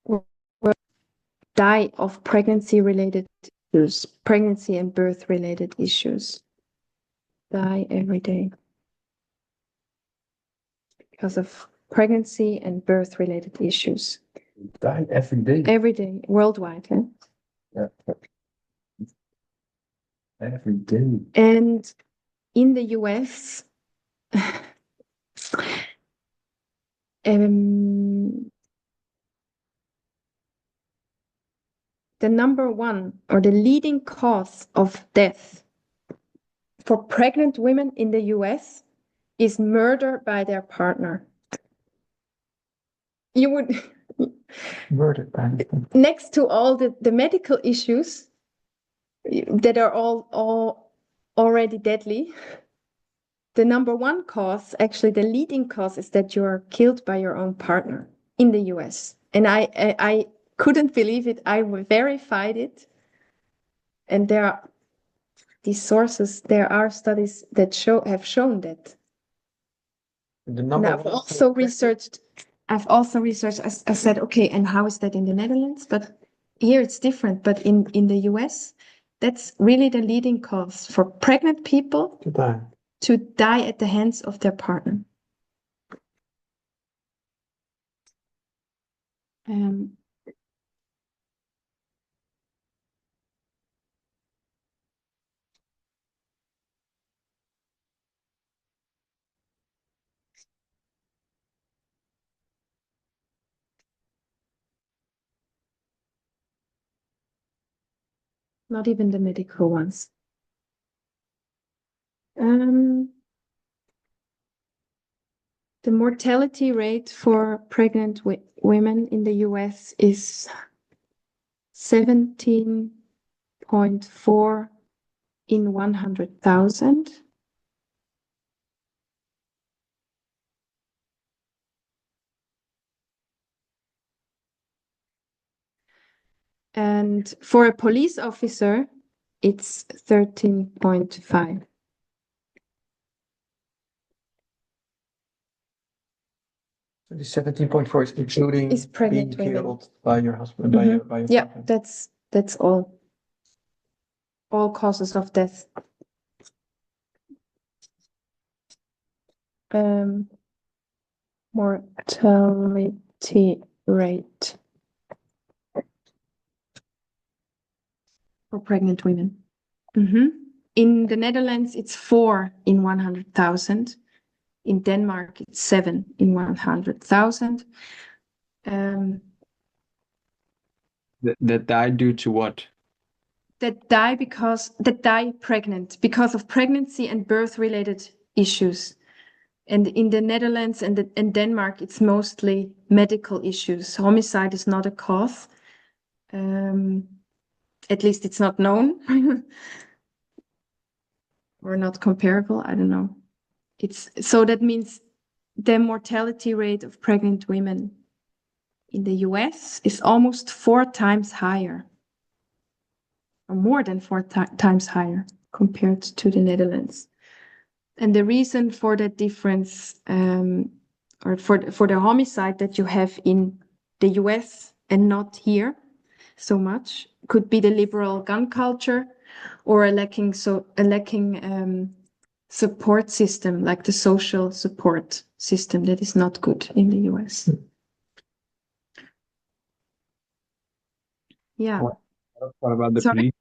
will die of pregnancy-related issues, pregnancy and birth-related issues. Die every day because of pregnancy and birth-related issues. Die every day. Every day, worldwide. Eh? Yeah. Every day. And in the US, the number one or the leading cause of death for pregnant women in the US is murder by their partner. You would, Murdered by next to all the medical issues that are all already deadly, the number one cause, actually the leading cause, is that you are killed by your own partner in the US. And I couldn't believe it. I verified it. And there are these sources, there are studies that have shown that. the And number I've one also researched, I said, okay, and how is that in the Netherlands? But here it's different. But in the US, that's really the leading cause for pregnant people to die. at the hands of their partner. Not even the medical ones. The mortality rate for pregnant women in the US is 17.4 in 100,000. And for a police officer, it's 13.5. So the 17.4 is including Is pregnant being women. killed by your husband, by your Yeah, partner. that's all. All causes of death. Mortality rate for pregnant women. In the Netherlands, it's 4 in 100,000. In Denmark, it's 7 in 100,000. That die due to what? That die pregnant because of pregnancy and birth-related issues. And in the Netherlands and Denmark, it's mostly medical issues. Homicide is not a cause. At least it's not known or not comparable. I don't know. So that means the mortality rate of pregnant women in the US is almost 4 times higher, or more than 4 times higher compared to the Netherlands. And the reason for that difference, or for the homicide that you have in the US and not here so much, could be the liberal gun culture or a lacking support system, like the social support system that is not good in the US. Yeah. What about the Sorry? police?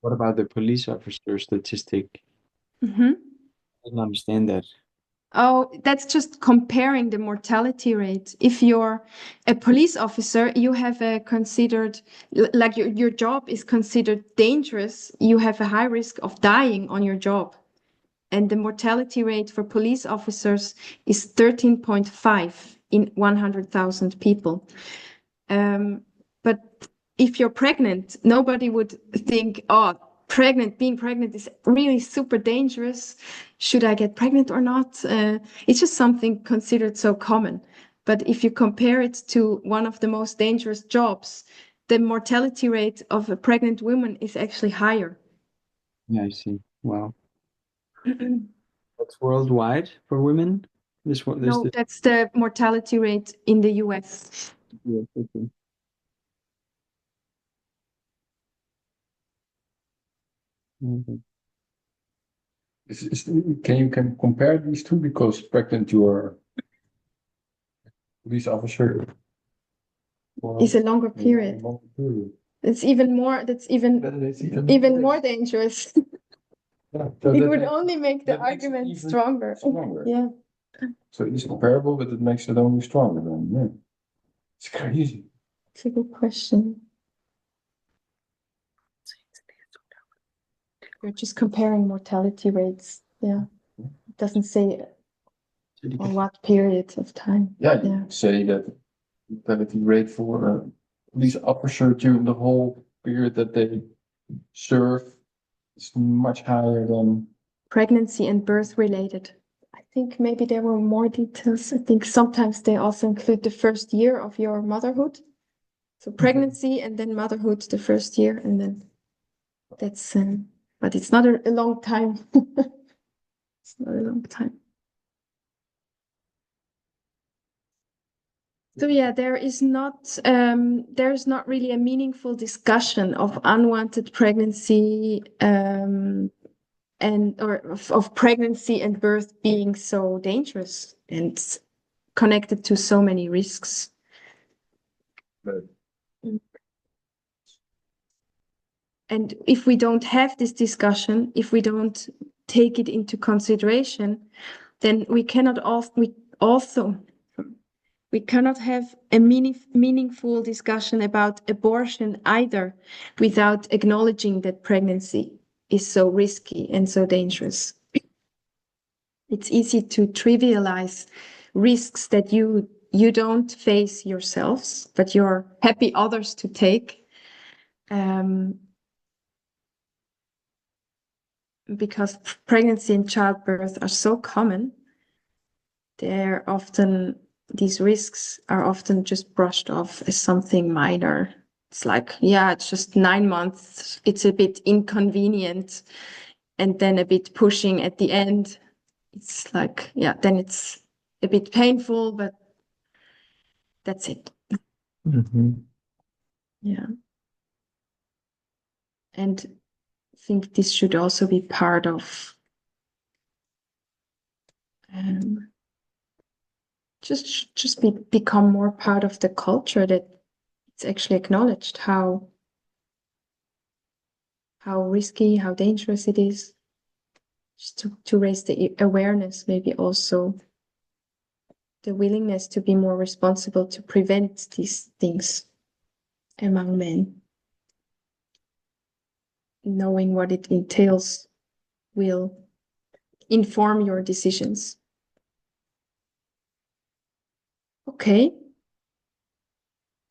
What about the police officer statistic? I didn't understand that. Oh, that's just comparing the mortality rate. If you're a police officer, you have considered, like your job is considered dangerous. You have a high risk of dying on your job. And the mortality rate for police officers is 13.5 in 100,000 people. But if you're pregnant, nobody would think, oh, being pregnant is really super dangerous. Should I get pregnant or not? It's just something considered so common. But if you compare it to one of the most dangerous jobs, the mortality rate of a pregnant woman is actually higher. Yeah, I see. Wow. That's worldwide for women? No, that's the mortality rate in the US. Yeah, okay. Can you compare these two? Because pregnant, you are police officer. It's a longer period. It's even more. That's even more dangerous. Yeah, It would only make the argument stronger. Yeah. So it's comparable, but it makes it only stronger then. Yeah. It's crazy. It's a good question. You're just comparing mortality rates. Yeah. It doesn't say on what period of time. Yeah, Yeah. you say that mortality rate for a police officer during the whole period that they serve is much higher than. Pregnancy and birth related. I think maybe there were more details. I think sometimes they also include the first year of your motherhood. So pregnancy and then motherhood the first year, and then that's but it's not a long time. It's not a long time. So yeah, there's not really a meaningful discussion of unwanted pregnancy or of pregnancy and birth being so dangerous and connected to so many risks. Right. And if we don't have this discussion, if we don't take it into consideration, then we cannot have a meaningful discussion about abortion either, without acknowledging that pregnancy is so risky and so dangerous. It's easy to trivialize risks that you don't face yourselves, but you're happy others to take. Because pregnancy and childbirth are so common, these risks are often just brushed off as something minor. It's like, yeah, it's just 9 months. It's a bit inconvenient, and then a bit pushing at the end. It's like, yeah, then it's a bit painful, but that's it. Yeah. And I think this should also be part of become more part of the culture, that it's actually acknowledged how risky, how dangerous it is. Just to raise the awareness, maybe also the willingness to be more responsible to prevent these things among men. Knowing what it entails will inform your decisions. Okay.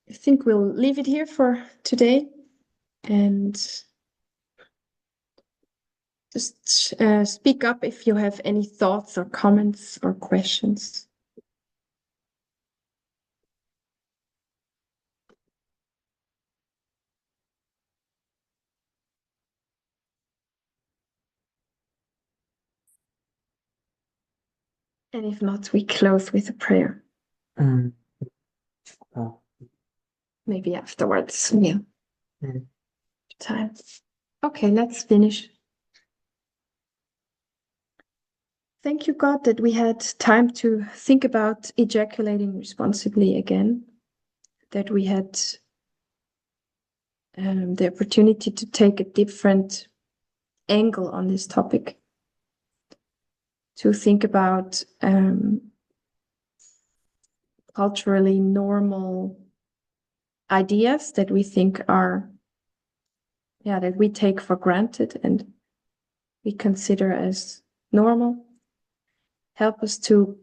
I think we'll leave it here for today, and just speak up if you have any thoughts or comments or questions. And if not, we close with a prayer. Maybe afterwards. Yeah. Time. Okay, let's finish. Thank you, God, that we had time to think about ejaculating responsibly again, that we had the opportunity to take a different angle on this topic, to think about culturally normal ideas that we think that we take for granted and we consider as normal. Help us to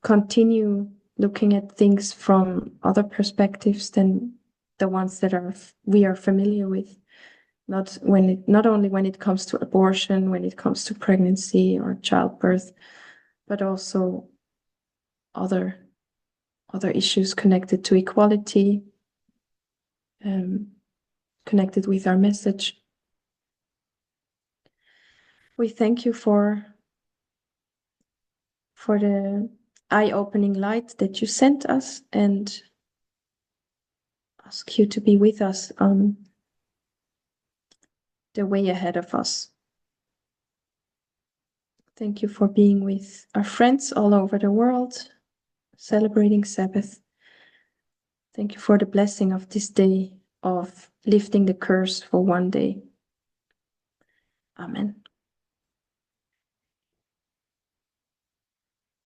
continue looking at things from other perspectives than the ones that we are familiar with. Not only when it comes to abortion, when it comes to pregnancy or childbirth, but also other issues connected to equality, connected with our message. We thank you for the eye-opening light that you sent us, and ask you to be with us on the way ahead of us. Thank you for being with our friends all over the world, celebrating Sabbath. Thank you for the blessing of this day, of lifting the curse for one day. Amen.